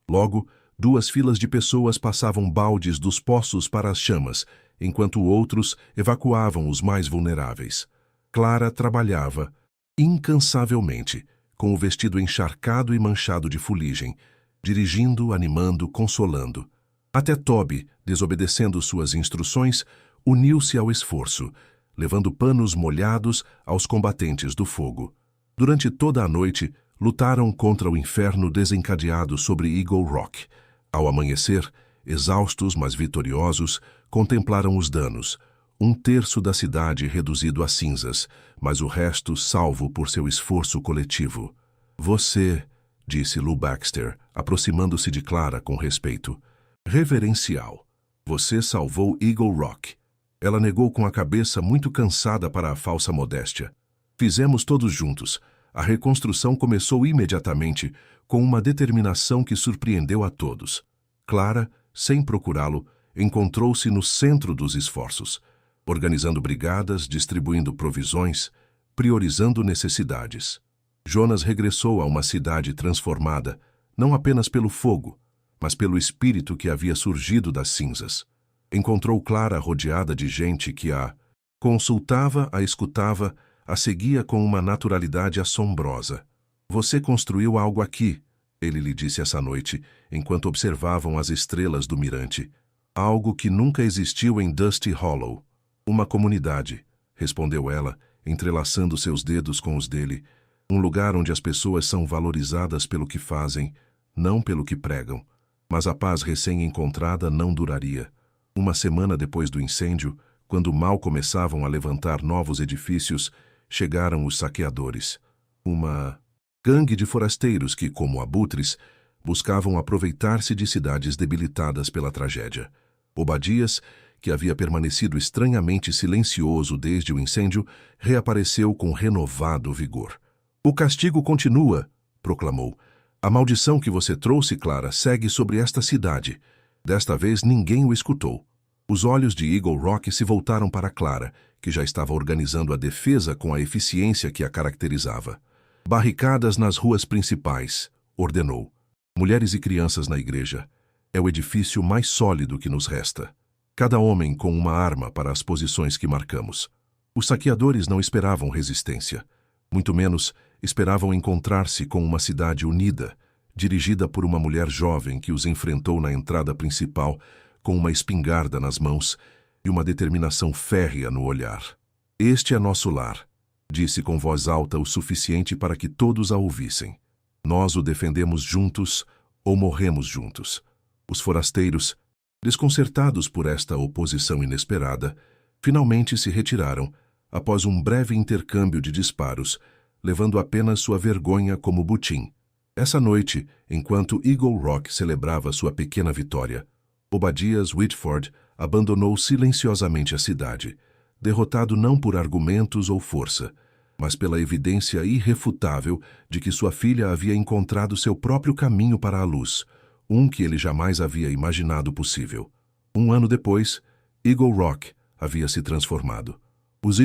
Logo, 2 filas de pessoas passavam baldes dos poços para as chamas, enquanto outros evacuavam os mais vulneráveis. Clara trabalhava, incansavelmente, com o vestido encharcado e manchado de fuligem, dirigindo, animando, consolando. Até Toby, desobedecendo suas instruções, uniu-se ao esforço, levando panos molhados aos combatentes do fogo. Durante toda a noite, lutaram contra o inferno desencadeado sobre Eagle Rock. Ao amanhecer, exaustos mas vitoriosos, contemplaram os danos. 1/3 da cidade reduzido a cinzas, mas o resto salvo por seu esforço coletivo. Você, disse Lou Baxter, aproximando-se de Clara com respeito. Reverencial. Você salvou Eagle Rock. Ela negou com a cabeça muito cansada para a falsa modéstia. Fizemos todos juntos. A reconstrução começou imediatamente, com uma determinação que surpreendeu a todos. Clara, sem procurá-lo, encontrou-se no centro dos esforços, organizando brigadas, distribuindo provisões, priorizando necessidades. Jonas regressou a uma cidade transformada, não apenas pelo fogo, mas pelo espírito que havia surgido das cinzas. Encontrou Clara rodeada de gente que a consultava, a escutava, a seguia com uma naturalidade assombrosa. Você construiu algo aqui, ele lhe disse essa noite, enquanto observavam as estrelas do mirante. Algo que nunca existiu em Dusty Hollow. Uma comunidade, respondeu ela, entrelaçando seus dedos com os dele. Um lugar onde as pessoas são valorizadas pelo que fazem, não pelo que pregam. Mas a paz recém-encontrada não duraria. Uma semana depois do incêndio, quando mal começavam a levantar novos edifícios, chegaram os saqueadores. Uma gangue de forasteiros que, como abutres, buscavam aproveitar-se de cidades debilitadas pela tragédia. Obadias, que havia permanecido estranhamente silencioso desde o incêndio, reapareceu com renovado vigor. O castigo continua, proclamou. A maldição que você trouxe, Clara, segue sobre esta cidade. Desta vez ninguém o escutou. Os olhos de Eagle Rock se voltaram para Clara, que já estava organizando a defesa com a eficiência que a caracterizava. Barricadas nas ruas principais, ordenou. Mulheres e crianças na igreja. É o edifício mais sólido que nos resta. Cada homem com uma arma para as posições que marcamos. Os saqueadores não esperavam resistência. Muito menos esperavam encontrar-se com uma cidade unida, dirigida por uma mulher jovem que os enfrentou na entrada principal com uma espingarda nas mãos e uma determinação férrea no olhar. Este é nosso lar, disse com voz alta o suficiente para que todos a ouvissem. Nós o defendemos juntos ou morremos juntos. Os forasteiros, desconcertados por esta oposição inesperada, finalmente se retiraram, após um breve intercâmbio de disparos, levando apenas sua vergonha como butim. Essa noite, enquanto Eagle Rock celebrava sua pequena vitória, Obadias Whitford abandonou silenciosamente a cidade, derrotado não por argumentos ou força, mas pela evidência irrefutável de que sua filha havia encontrado seu próprio caminho para a luz, um que ele jamais havia imaginado possível. 1 ano depois, Eagle Rock havia se transformado. Os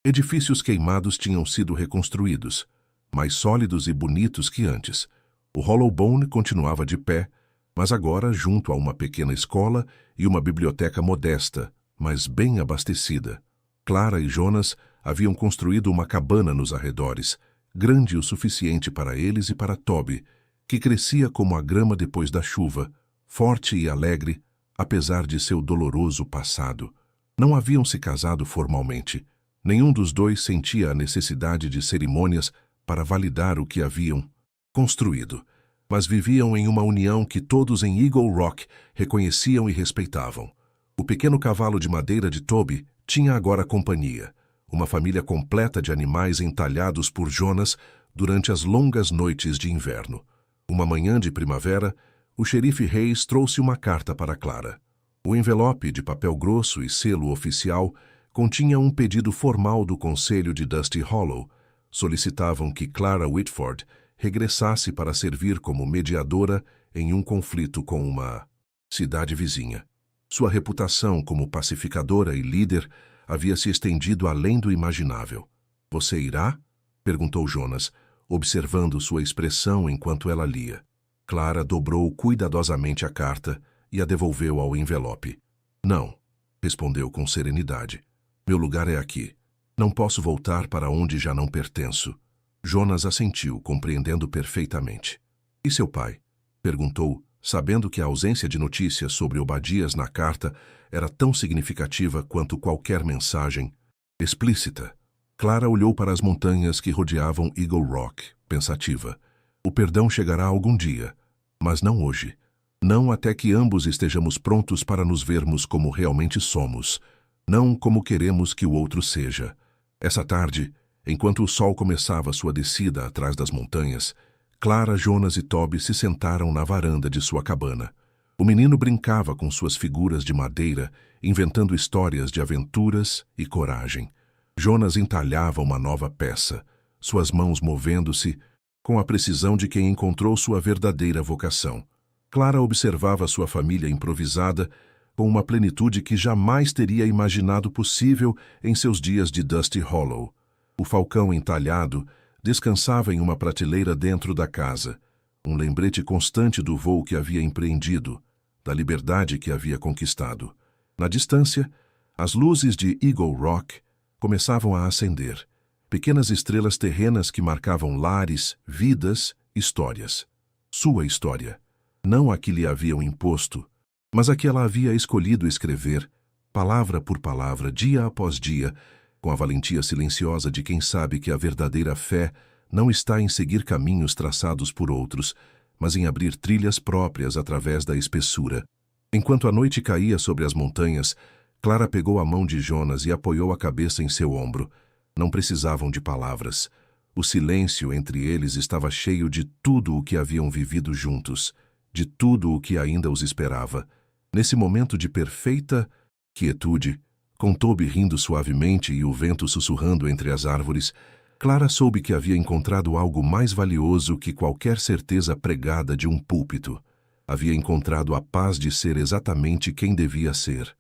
edifícios queimados tinham sido reconstruídos, mais sólidos e bonitos que antes. O Hollow Bone continuava de pé, mas agora junto a uma pequena escola e uma biblioteca modesta, mas bem abastecida. Clara e Jonas haviam construído uma cabana nos arredores, grande o suficiente para eles e para Toby, que crescia como a grama depois da chuva, forte e alegre, apesar de seu doloroso passado. Não haviam se casado formalmente. Nenhum dos dois sentia a necessidade de cerimônias para validar o que haviam construído, mas viviam em uma união que todos em Eagle Rock reconheciam e respeitavam. O pequeno cavalo de madeira de Toby tinha agora companhia, uma família completa de animais entalhados por Jonas durante as longas noites de inverno. Uma manhã de primavera, o xerife Reis trouxe uma carta para Clara. O envelope de papel grosso e selo oficial continha um pedido formal do Conselho de Dusty Hollow. Solicitavam que Clara Whitford regressasse para servir como mediadora em um conflito com uma cidade vizinha. Sua reputação como pacificadora e líder havia se estendido além do imaginável. "Você irá?" perguntou Jonas, observando sua expressão enquanto ela lia. Clara dobrou cuidadosamente a carta e a devolveu ao envelope. "Não", respondeu com serenidade. "Meu lugar é aqui. Não posso voltar para onde já não pertenço." Jonas assentiu, compreendendo perfeitamente. "E seu pai?" perguntou, sabendo que a ausência de notícias sobre Obadias na carta era tão significativa quanto qualquer mensagem explícita. Clara olhou para as montanhas que rodeavam Eagle Rock, pensativa. "O perdão chegará algum dia, mas não hoje. Não até que ambos estejamos prontos para nos vermos como realmente somos, não como queremos que o outro seja." Essa tarde, enquanto o sol começava sua descida atrás das montanhas, Clara, Jonas e Toby se sentaram na varanda de sua cabana. O menino brincava com suas figuras de madeira, inventando histórias de aventuras e coragem. Jonas entalhava uma nova peça, suas mãos movendo-se com a precisão de quem encontrou sua verdadeira vocação. Clara observava sua família improvisada com uma plenitude que jamais teria imaginado possível em seus dias de Dusty Hollow. O falcão entalhado descansava em uma prateleira dentro da casa, um lembrete constante do voo que havia empreendido, da liberdade que havia conquistado. Na distância, as luzes de Eagle Rock começavam a acender, pequenas estrelas terrenas que marcavam lares, vidas, histórias. Sua história, não a que lhe haviam imposto, mas a que ela havia escolhido escrever, palavra por palavra, dia após dia, com a valentia silenciosa de quem sabe que a verdadeira fé não está em seguir caminhos traçados por outros, mas em abrir trilhas próprias através da espessura. Enquanto a noite caía sobre as montanhas, Clara pegou a mão de Jonas e apoiou a cabeça em seu ombro. Não precisavam de palavras. O silêncio entre eles estava cheio de tudo o que haviam vivido juntos, de tudo o que ainda os esperava. Nesse momento de perfeita quietude, com Toby rindo suavemente e o vento sussurrando entre as árvores, Clara soube que havia encontrado algo mais valioso que qualquer certeza pregada de um púlpito. Havia encontrado a paz de ser exatamente quem devia ser.